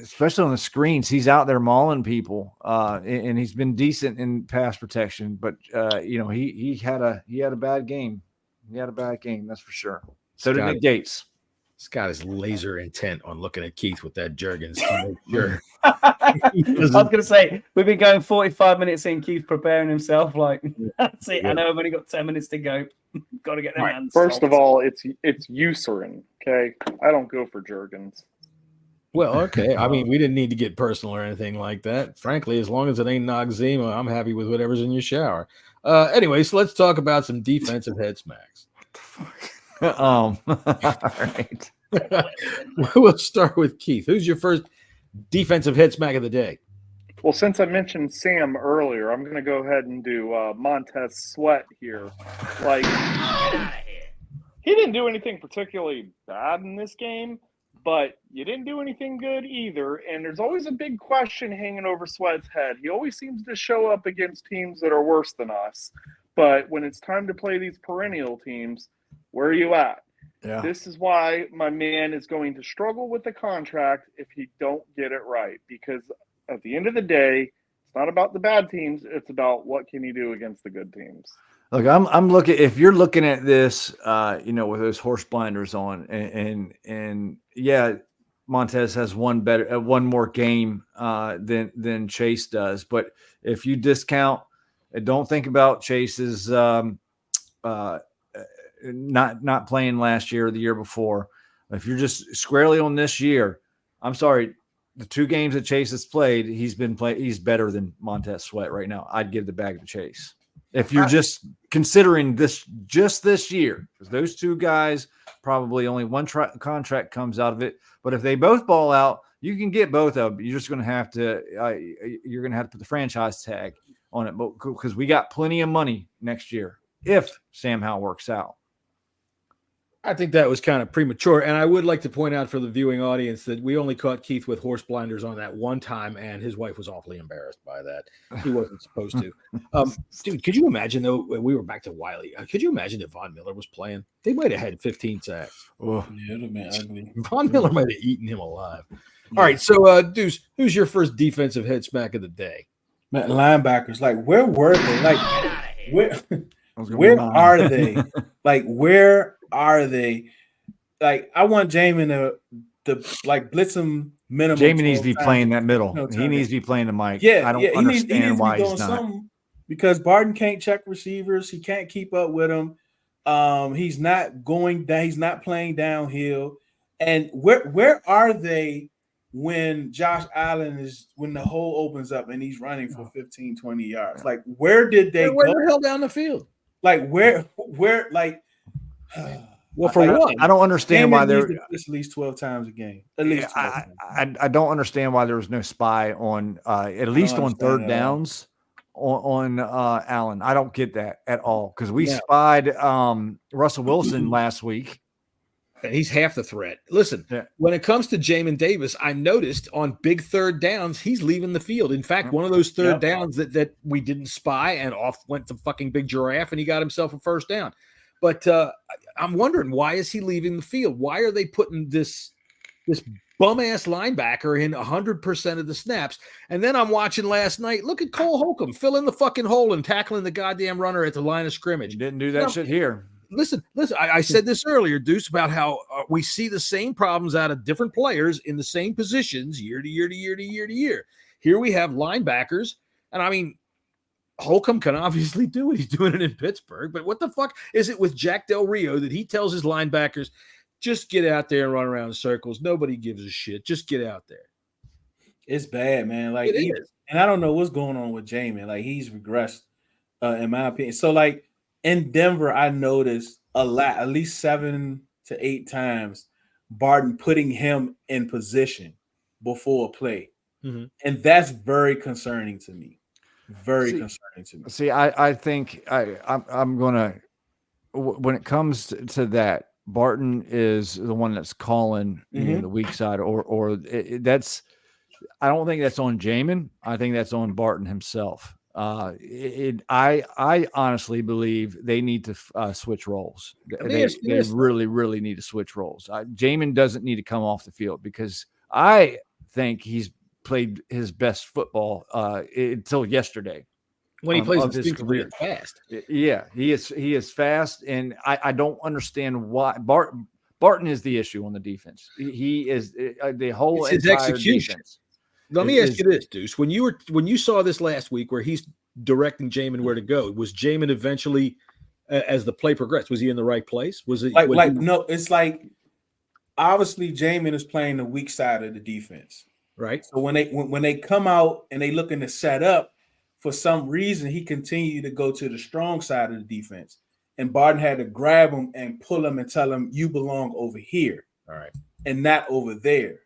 especially on the screens, he's out there mauling people, and he's been decent in pass protection. But he had a bad game. He had a bad game, that's for sure. So did Nick Gates. Scott is laser intent on looking at Keith with that Jergens to make sure. I was going to say, we've been going 45 minutes in, Keith preparing himself. Like, that's it. I know I've only got 10 minutes to go. Got to get them hands. First of all, it's Eucerin, okay? I don't go for Jergens. Well, okay. I mean, we didn't need to get personal or anything like that. Frankly, as long as it ain't Noxzema, I'm happy with whatever's in your shower. Anyway, so let's talk about some defensive head smacks. All right. We'll start with Keith. Who's your first defensive head smack of the day? Well, since I mentioned Sam earlier, I'm going to go ahead and do Montez Sweat here. Like, he didn't do anything particularly bad in this game, but you didn't do anything good either. And there's always a big question hanging over Sweat's head. He always seems to show up against teams that are worse than us. But when it's time to play these perennial teams, where are you at? Yeah. This is why my man is going to struggle with the contract if he don't get it right. Because at the end of the day, it's not about the bad teams. It's about what can you do against the good teams. Look, I'm looking. If you're looking at this, with those horse blinders on, and yeah, Montez has one more game than Chase does. But if you discount, don't think about Chase's not playing last year or the year before. If you're just squarely on this year, I'm sorry, the 2 games that Chase has played, he's better than Montez Sweat right now. I'd give the bag to Chase. If you're just considering this year, because those 2 guys, probably only one contract comes out of it. But if they both ball out, you can get both of them. You're just going to have to put the franchise tag on it, but because we got plenty of money next year if Sam Howell works out. I think that was kind of premature. And I would like to point out for the viewing audience that we only caught Keith with horse blinders on that one time, and his wife was awfully embarrassed by that. He wasn't supposed to. Dude, could you imagine, though, when we were back to Wiley, could you imagine if Von Miller was playing? They might have had 15 sacks. Oh, yeah, it'd have been ugly. Von Miller might have eaten him alive. All right, so, Deuce, who's your first defensive head smack of the day? Man, linebackers, like, where were they? Like, where are they? Like, where are they? Like, I want Jamin to like blitz him minimum. Jamin needs to be playing that middle. He needs to be playing the mic. Yeah, I don't understand why he's not. Because Barton can't check receivers. He can't keep up with them. He's not going down. He's not playing downhill. And where are they when Josh Allen when the hole opens up and he's running for 15, 20 yards? Like, where did they go? Where the hell down the field? Like, where, like, well, for one, I don't understand why they're at least 12 times a game. At least I don't understand why there was no spy on at least on third downs on Allen. I don't get that at all, because we spied Russell Wilson last week. And he's half the threat. Listen, when it comes to Jamin Davis, I noticed on big third downs, he's leaving the field. In fact, one of those third downs that we didn't spy, and off went the fucking big giraffe, and he got himself a first down. But I'm wondering, why is he leaving the field? Why are they putting this bum-ass linebacker in 100% of the snaps? And then I'm watching last night. Look at Cole Holcomb filling the fucking hole and tackling the goddamn runner at the line of scrimmage. Didn't do that shit here. Listen. I said this earlier, Deuce, about how we see the same problems out of different players in the same positions year to year to year to year to year. Here we have linebackers, and I mean, Holcomb can obviously do it. He's doing it in Pittsburgh, but what the fuck is it with Jack Del Rio that he tells his linebackers, just get out there and run around in circles? Nobody gives a shit. Just get out there. It's bad, man. Like, and I don't know what's going on with Jamin. Like, he's regressed, in my opinion. So, like, in Denver, I noticed at least 7 to 8 times Barton putting him in position before a play. Mm-hmm. And that's very concerning to me. Concerning to me. See, I think I'm going to, when it comes to that, Barton is the one that's calling the weak side, that's, I don't think that's on Jamin. I think that's on Barton himself. I honestly believe they need to switch roles. They really, really need to switch roles. Jamin doesn't need to come off the field, because I think he's played his best football until yesterday. When he plays his career. Fast. Yeah, he is fast, and I don't understand why Barton is the issue on the defense. He is the whole his entire execution. defense. Let me ask you this, Deuce. When you saw this last week where he's directing Jamin where to go, was Jamin eventually, as the play progressed, was he in the right place? Was it no? It's like obviously Jamin is playing the weak side of the defense, right? So when they come out and they looking to set up, for some reason he continued to go to the strong side of the defense, and Barton had to grab him and pull him and tell him you belong over here, all right, and not over there.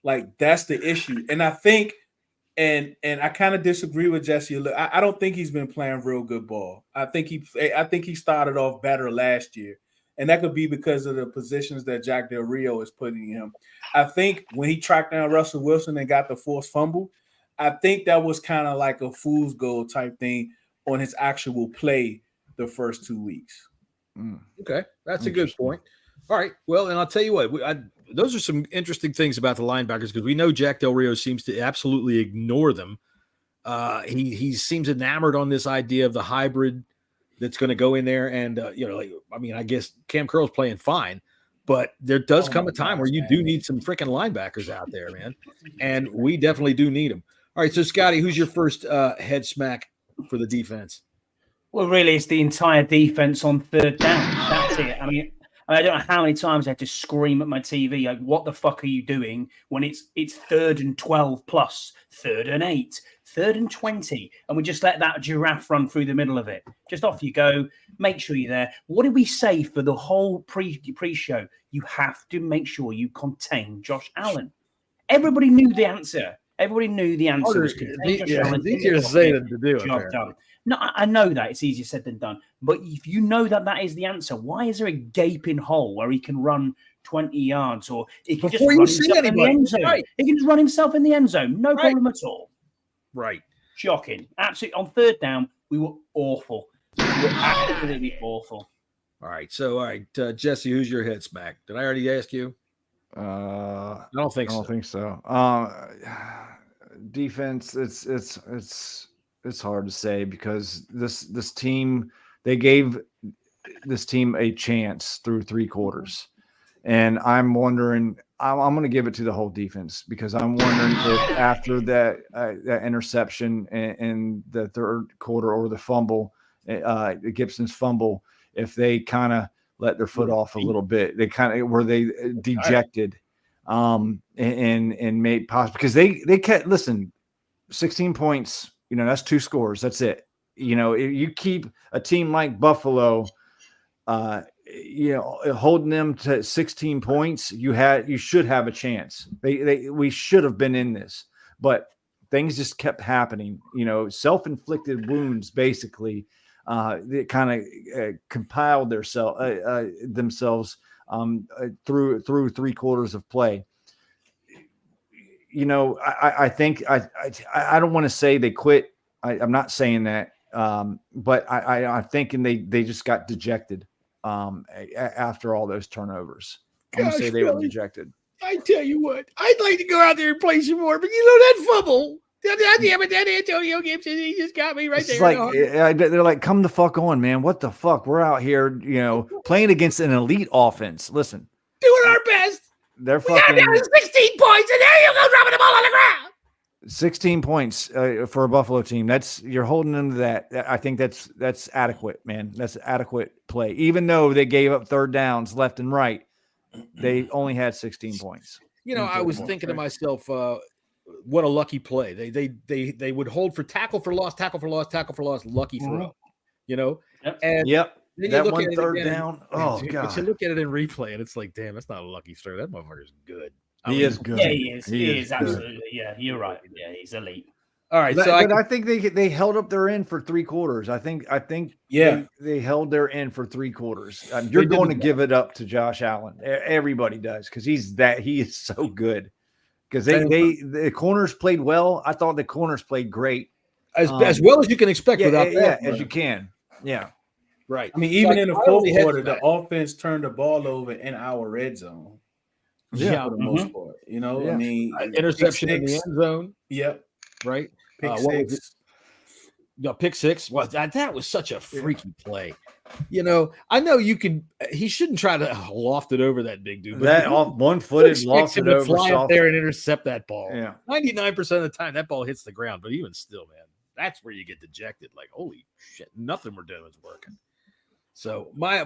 Like that's the issue, and I think, and I kind of disagree with Jesse. I don't think he's been playing real good ball. I think he started off better last year, and that could be because of the positions that Jack Del Rio is putting him. I think when he tracked down Russell Wilson and got the forced fumble, I think that was kind of like a fool's gold type thing on his actual play the first 2 weeks. Okay, that's a good point. All right, well, and I'll tell you what, those are some interesting things about the linebackers because we know Jack Del Rio seems to absolutely ignore them. He seems enamored on this idea of the hybrid that's going to go in there, and I guess Cam Curl's playing fine, but there does come a time where you do need some freaking linebackers out there, man, and we definitely do need them. All right, so Scotty, who's your first head smack for the defense? Well, really, it's the entire defense on third down. That's it. I mean, I don't know how many times I had to scream at my TV, like, what the fuck are you doing when it's 3rd and 12 plus, 3rd and 8, 3rd and 20, and we just let that giraffe run through the middle of it. Just off you go. Make sure you're there. What did we say for the whole pre-show? You have to make sure you contain Josh Allen. Everybody knew the answer. Everybody knew the answer was contain Josh Allen. It's easier to say than to do. No, I know that it's easier said than done. But if you know that is the answer, why is there a gaping hole where he can run 20 yards or he can just run himself in the end zone? Right. He can just run himself in the end zone. No problem at all. Right. Shocking. Absolutely. On third down, we were awful. We were absolutely awful. All right. So, Jesse, who's your head smack? Did I already ask you? I don't think so. Defense, it's hard to say because this team, they gave this team a chance through 3 quarters, and I'm wondering. I'm going to give it to the whole defense because I'm wondering if after that interception in the 3rd quarter or the fumble, Gibson's fumble, if they kind of let their foot off a little bit, they kind of were they dejected, and made possible because they kept 16 points. That's 2 scores. That's it. If you keep a team like Buffalo, holding them to 16 points, you should have a chance. We should have been in this, but things just kept happening. Self-inflicted wounds, basically. They kind of compiled themselves through 3 quarters of play. I think I don't want to say they quit. I'm not saying that, but I'm thinking they just got dejected after all those turnovers. I'm going to say they were dejected. I tell you what, I'd like to go out there and play some more, but that fumble. Damn it, that Antonio Gibson, he just got me right there. They're like, come the fuck on, man. What the fuck? We're out here, playing against an elite offense. Listen. Doing our best. They're fucking 16 points, and there you go, dropping the ball on the ground. 16 points for a Buffalo team. You're holding them to that. I think that's adequate, man. That's adequate play. Even though they gave up 3rd downs left and right, they only had 16 points. I was thinking to myself, what a lucky play. They would hold for tackle for loss, lucky throw. And that one 3rd down. Oh god! But you look at it in replay, and it's like, damn, that's not a lucky throw. That motherfucker's good. He is good. Yeah, he is absolutely. Yeah, you're right. Yeah, he's elite. All right, but I think they held up their end for 3 quarters. I think they held their end for 3 quarters. You're going to give it up to Josh Allen. Everybody does because he is so good. Because the corners played well. I thought the corners played great, as well as you can expect without that. As you can. Yeah, right. I mean, even in the 4th quarter, the offense turned the ball over in our red zone. Yeah, for the most part. You know, I mean, interception in the end zone. Yep. Right. Pick What was it? six. No, pick six. Well, that was such a freaky play. You know, I know you can. He shouldn't try to loft it over that big dude. But that off one-footed loft him it to over fly up soft. there and intercept that ball. Yeah. 99% of the time, that ball hits the ground. But even still, man, that's where you get dejected. Like, holy shit, nothing we're doing is working. So my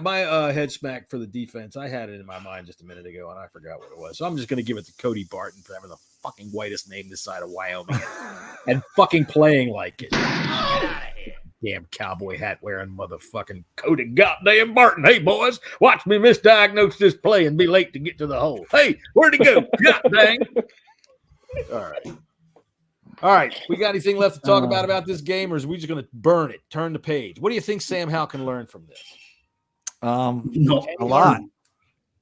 head smack for the defense, I had it in my mind just a minute ago, and I forgot what it was. So I'm just going to give it to Cody Barton for having the fucking whitest name this side of Wyoming and fucking playing like it. Damn cowboy hat wearing motherfucking Cody goddamn Barton. Hey, boys, watch me misdiagnose this play and be late to get to the hole. Hey, where'd he go? God dang. All right. We got anything left to talk about this game, or is we just going to burn it, turn the page? What do you think Sam Howell can learn from this? Not a lot.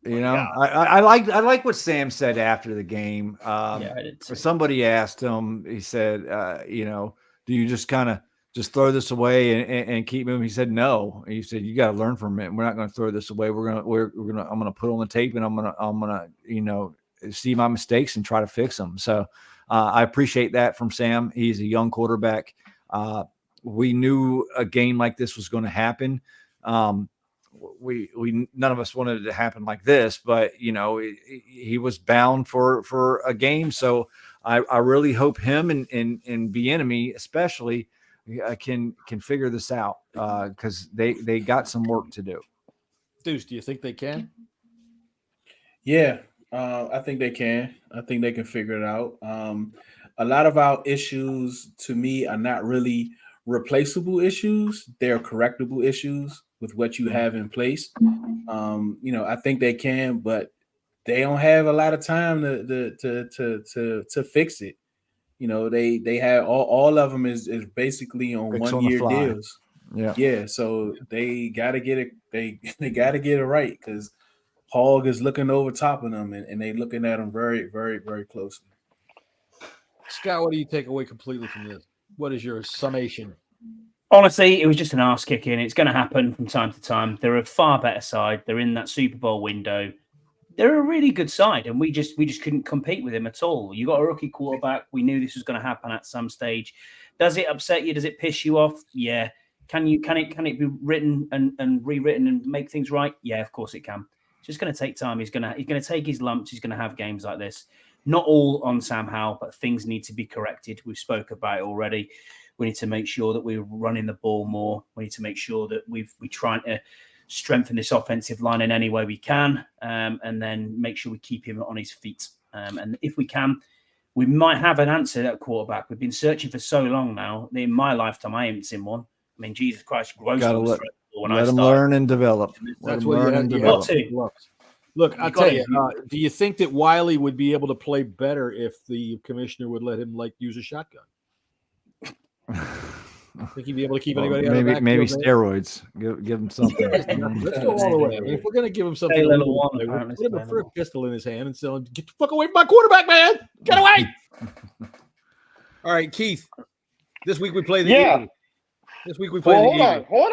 You know, I like what Sam said after the game. I did too. Somebody asked him, he said, you know, do you just kind of just throw this away and keep moving? He said, no. And he said, you got to learn from it. We're not going to throw this away. I'm going to put it on the tape, and I'm going to, you know, see my mistakes and try to fix them. So I appreciate that from Sam. He's a young quarterback. We knew a game like this was going to happen. We none of us wanted it to happen like this, but you know, he was bound for a game. So I really hope him and Bieniemy especially can figure this out because they got some work to do. Deuce, do you think they can? Yeah, I think they can. I think they can figure it out. A lot of our issues, to me, are not really replaceable issues. They're correctable issues with what you have in place. You know, I think they can, but they don't have a lot of time to fix it. You know, they have all of them is basically on 1 year deals. Yeah. So they got to get it. They got to get it right because Hogg is looking over top of them, and they looking at them very, very, very closely. Scott, what do you take away completely from this? What is your summation? Honestly, it was just an arse kicking. It's going to happen from time to time. They're a far better side. They're in that Super Bowl window. They're a really good side, and we just couldn't compete with him at all. You got a rookie quarterback. We knew this was going to happen at some stage. Does it upset you? Does it piss you off? Yeah. Can it be written and rewritten and make things right? Yeah, of course it can. It's just going to take time. He's going to take his lumps. He's going to have games like this. Not all on Sam Howell, but things need to be corrected. We spoke about it already. We need to make sure that we're running the ball more. We need to make sure that we're trying to strengthen this offensive line in any way we can, and then make sure we keep him on his feet. And if we can, we might have an answer at quarterback. We've been searching for so long now. In my lifetime, I haven't seen one. I mean, Jesus Christ, let them learn and develop. That's what you have to. Look, I'll tell you, do you think that Wiley would be able to play better if the commissioner would let him use a shotgun? Think he'd be able to keep anybody out of the backfield? Maybe steroids. Give him something. Let's go all the way. I mean, if we're going to give him something, put him a pistol in his hand and tell him, "Get the fuck away from my quarterback, man! Get away!" All right, Keith. This week we play the Eagles. This week we play the Eagles. Hold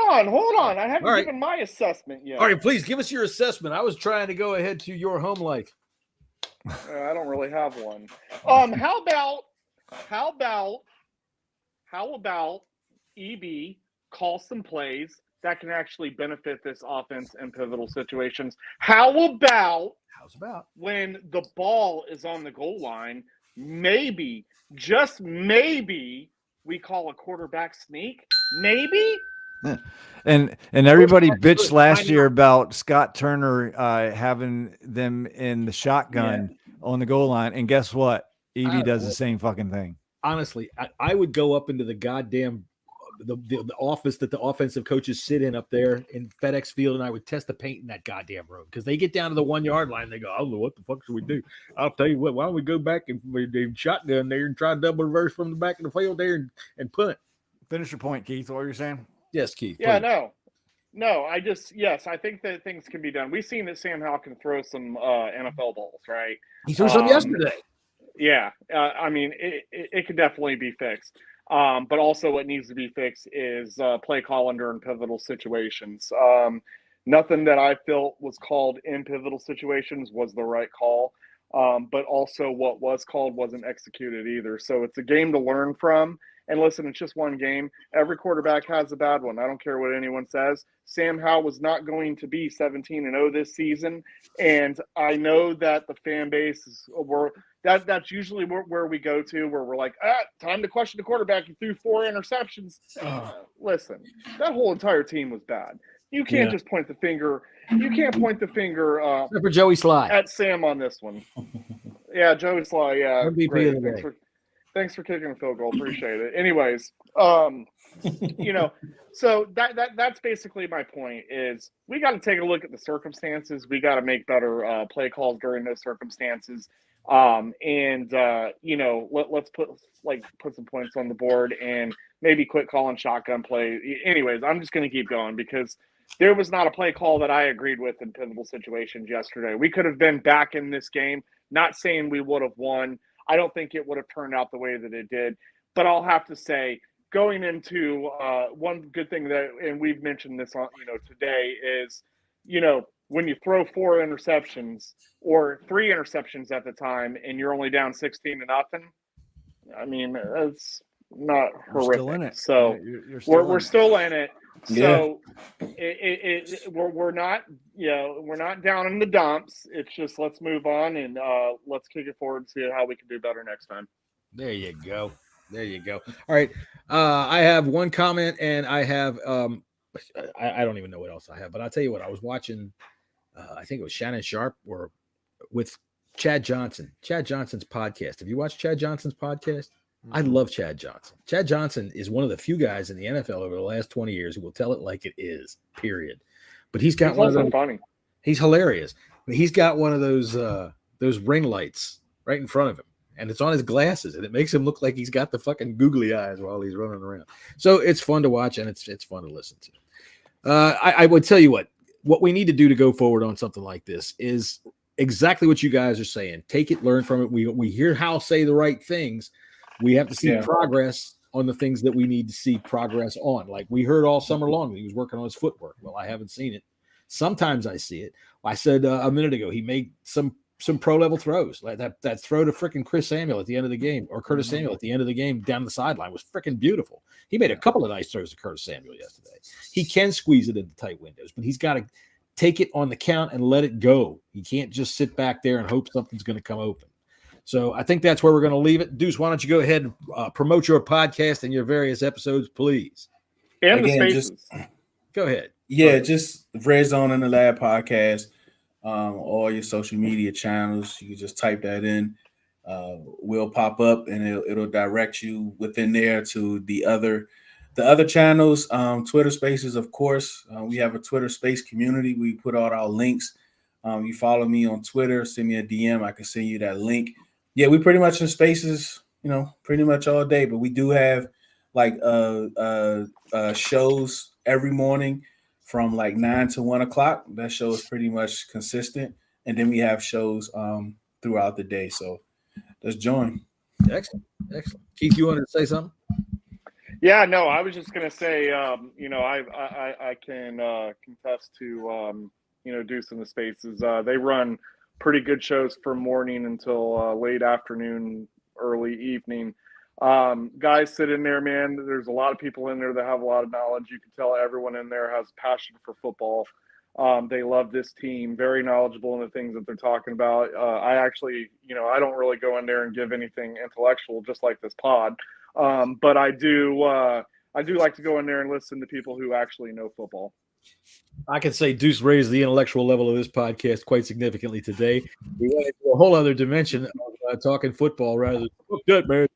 on. I haven't given my assessment yet. All right, please give us your assessment. I was trying to go ahead to your home life. I don't really have one. How about EB call some plays that can actually benefit this offense in pivotal situations? How's about when the ball is on the goal line, maybe, just maybe, we call a quarterback sneak? Maybe? Yeah. And everybody bitched last year about Scott Turner having them in the shotgun on the goal line. And guess what? EB does the same fucking thing. Honestly, I would go up into the goddamn the office that the offensive coaches sit in up there in FedEx Field, and I would test the paint in that goddamn room because they get down to the 1 yard line. And they go, "Oh, what the fuck should we do?" I'll tell you what. Why don't we go back and shotgun there and try to double reverse from the back of the field there and punt? Finish your point, Keith. What were you saying? Yes, Keith. Yeah, please. No. I think that things can be done. We've seen that Sam Howell can throw some NFL balls, right? He threw some yesterday. Yeah, I mean, it could definitely be fixed. But also what needs to be fixed is play call under in pivotal situations. Nothing that I felt was called in pivotal situations was the right call. but also what was called wasn't executed either. So it's a game to learn from. And listen, it's just one game. Every quarterback has a bad one. I don't care what anyone says. Sam Howell was not going to be 17-0 this season, and I know that the fan base that's usually where we go to, where we're like, time to question the quarterback. He threw 4 interceptions. Listen, that whole entire team was bad. You can't just point the finger. You can't point the finger except for Joey Sly at Sam on this one. Yeah, Joey Sly. Yeah, MVP great. of the day. Thanks for kicking a field goal. Appreciate it. Anyways, so that's basically my point is we got to take a look at the circumstances. We got to make better play calls during those circumstances. Let's put some points on the board and maybe quit calling shotgun play. Anyways, I'm just going to keep going because there was not a play call that I agreed with in pivotal situations yesterday. We could have been back in this game, not saying we would have won. I don't think it would have turned out the way that it did. But I'll have to say, going into one good thing that, and we've mentioned this on, today is, when you throw 4 interceptions or 3 interceptions at the time and you're only down 16-0, I mean, it's not horrific. Still in it. So we're still in it. So we're not, we're not down in the dumps. It's just let's move on and let's kick it forward and see how we can do better next time. There you go. All right. I have one comment and I have I don't even know what else I have, but I'll tell you what, I was watching I think it was Shannon Sharp or with Chad Johnson. Chad Johnson's podcast. Have you watched Chad Johnson's podcast? I love Chad Johnson. Chad Johnson is one of the few guys in the NFL over the last 20 years who will tell it like it is, period. But he's got one of those funny. He's hilarious. But he's got one of those ring lights right in front of him, and it's on his glasses, and it makes him look like he's got the fucking googly eyes while he's running around. So it's fun to watch, and it's fun to listen to. I would tell you what we need to do to go forward on something like this is exactly what you guys are saying. Take it, learn from it. We hear Hal say the right things. We have to see progress on the things that we need to see progress on. Like we heard all summer long, he was working on his footwork. Well, I haven't seen it. Sometimes I see it. I said a minute ago, he made some pro level throws, like that throw to freaking Chris Samuel at the end of the game, or Curtis Samuel at the end of the game down the sideline was freaking beautiful. He made a couple of nice throws to Curtis Samuel yesterday. He can squeeze it into tight windows, but he's got to take it on the count and let it go. He can't just sit back there and hope something's going to come open. So I think that's where we're going to leave it. Deuce, why don't you go ahead and promote your podcast and your various episodes, please? And the spaces. Go ahead. Yeah, just Red Zone in the Lab podcast. All your social media channels. You can just type that in. Will pop up and it'll direct you within there to the other channels. Twitter Spaces, of course. We have a Twitter Space community. We put out our links. You follow me on Twitter, send me a DM. I can send you that link. Yeah, we pretty much in Spaces, pretty much all day. But we do have like shows every morning from like 9 to 1 o'clock. That show is pretty much consistent. And then we have shows throughout the day. So let's join. Excellent. Keith, you wanted to say something? Yeah, no, I was just going to say, I can contest to, Deuce in the Spaces. They run pretty good shows from morning until late afternoon, early evening. Guys sit in there, man. There's a lot of people in there that have a lot of knowledge. You can tell everyone in there has passion for football. They love this team, very knowledgeable in the things that they're talking about. I actually, I don't really go in there and give anything intellectual, just like this pod. But I do like to go in there and listen to people who actually know football. I can say Deuce raised the intellectual level of this podcast quite significantly today. We went into a whole other dimension of talking football rather than good, man.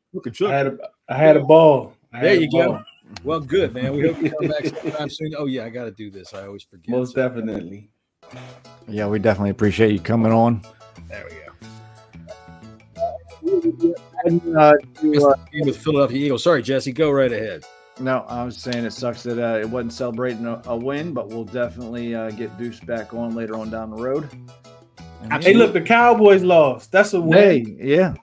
I had a ball. There you go. Well, good, man. We hope you come back sometime soon. Oh, yeah, I got to do this. I always forget. Most definitely. Yeah, we definitely appreciate you coming on. There we go. With Philadelphia Eagles. Sorry, Jesse. Go right ahead. No, I was saying it sucks that it wasn't celebrating a win, but we'll definitely get Deuce back on later on down the road. Hey, look, the Cowboys lost. That's a win. Hey, yeah.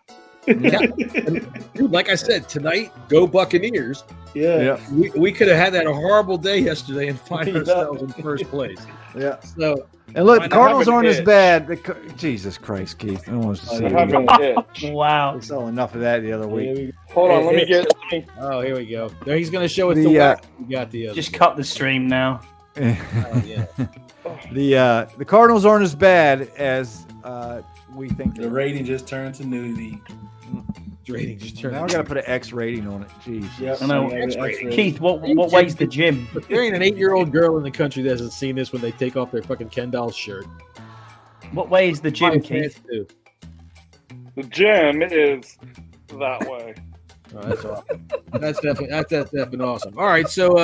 Dude, like I said, tonight, go Buccaneers. Yeah. We could have had that a horrible day yesterday and find ourselves in first place. Yeah. So, and look, the Cardinals aren't as bad. Jesus Christ, Keith. I want to see it. Wow. We saw enough of that the other week. Hold on, let me get. Oh, here we go. There, he's going to show us the we got the other. Just cut the stream now. Yeah. The Cardinals aren't as bad as we think. The rating just turned to nudity. Rating just turned. Now I got to put an X rating on it. Jeez. Yep. I know. Keith, what weighs the gym? There ain't an 8-year-old girl in the country that hasn't seen this when they take off their fucking Ken doll shirt. What weighs the gym, Keith? The gym is that way. Oh, that's awesome. That's definitely awesome. All right, so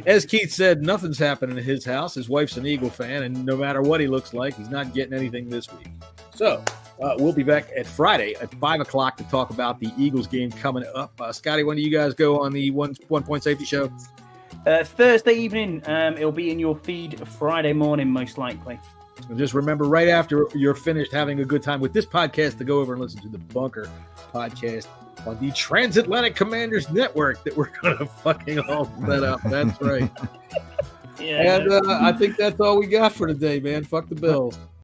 as Keith said, nothing's happening in his house. His wife's an Eagle fan, and no matter what he looks like, he's not getting anything this week. So we'll be back at Friday at 5:00 to talk about the Eagles game coming up. Scotty, when do you guys go on the one point safety show? Thursday evening. It'll be in your feed Friday morning, most likely. And just remember, right after you're finished having a good time with this podcast, to go over and listen to the Bunker podcast on the Transatlantic Commanders Network that we're going to fucking all set up. That's right. Yeah. And I think that's all we got for today, man. Fuck the Bills.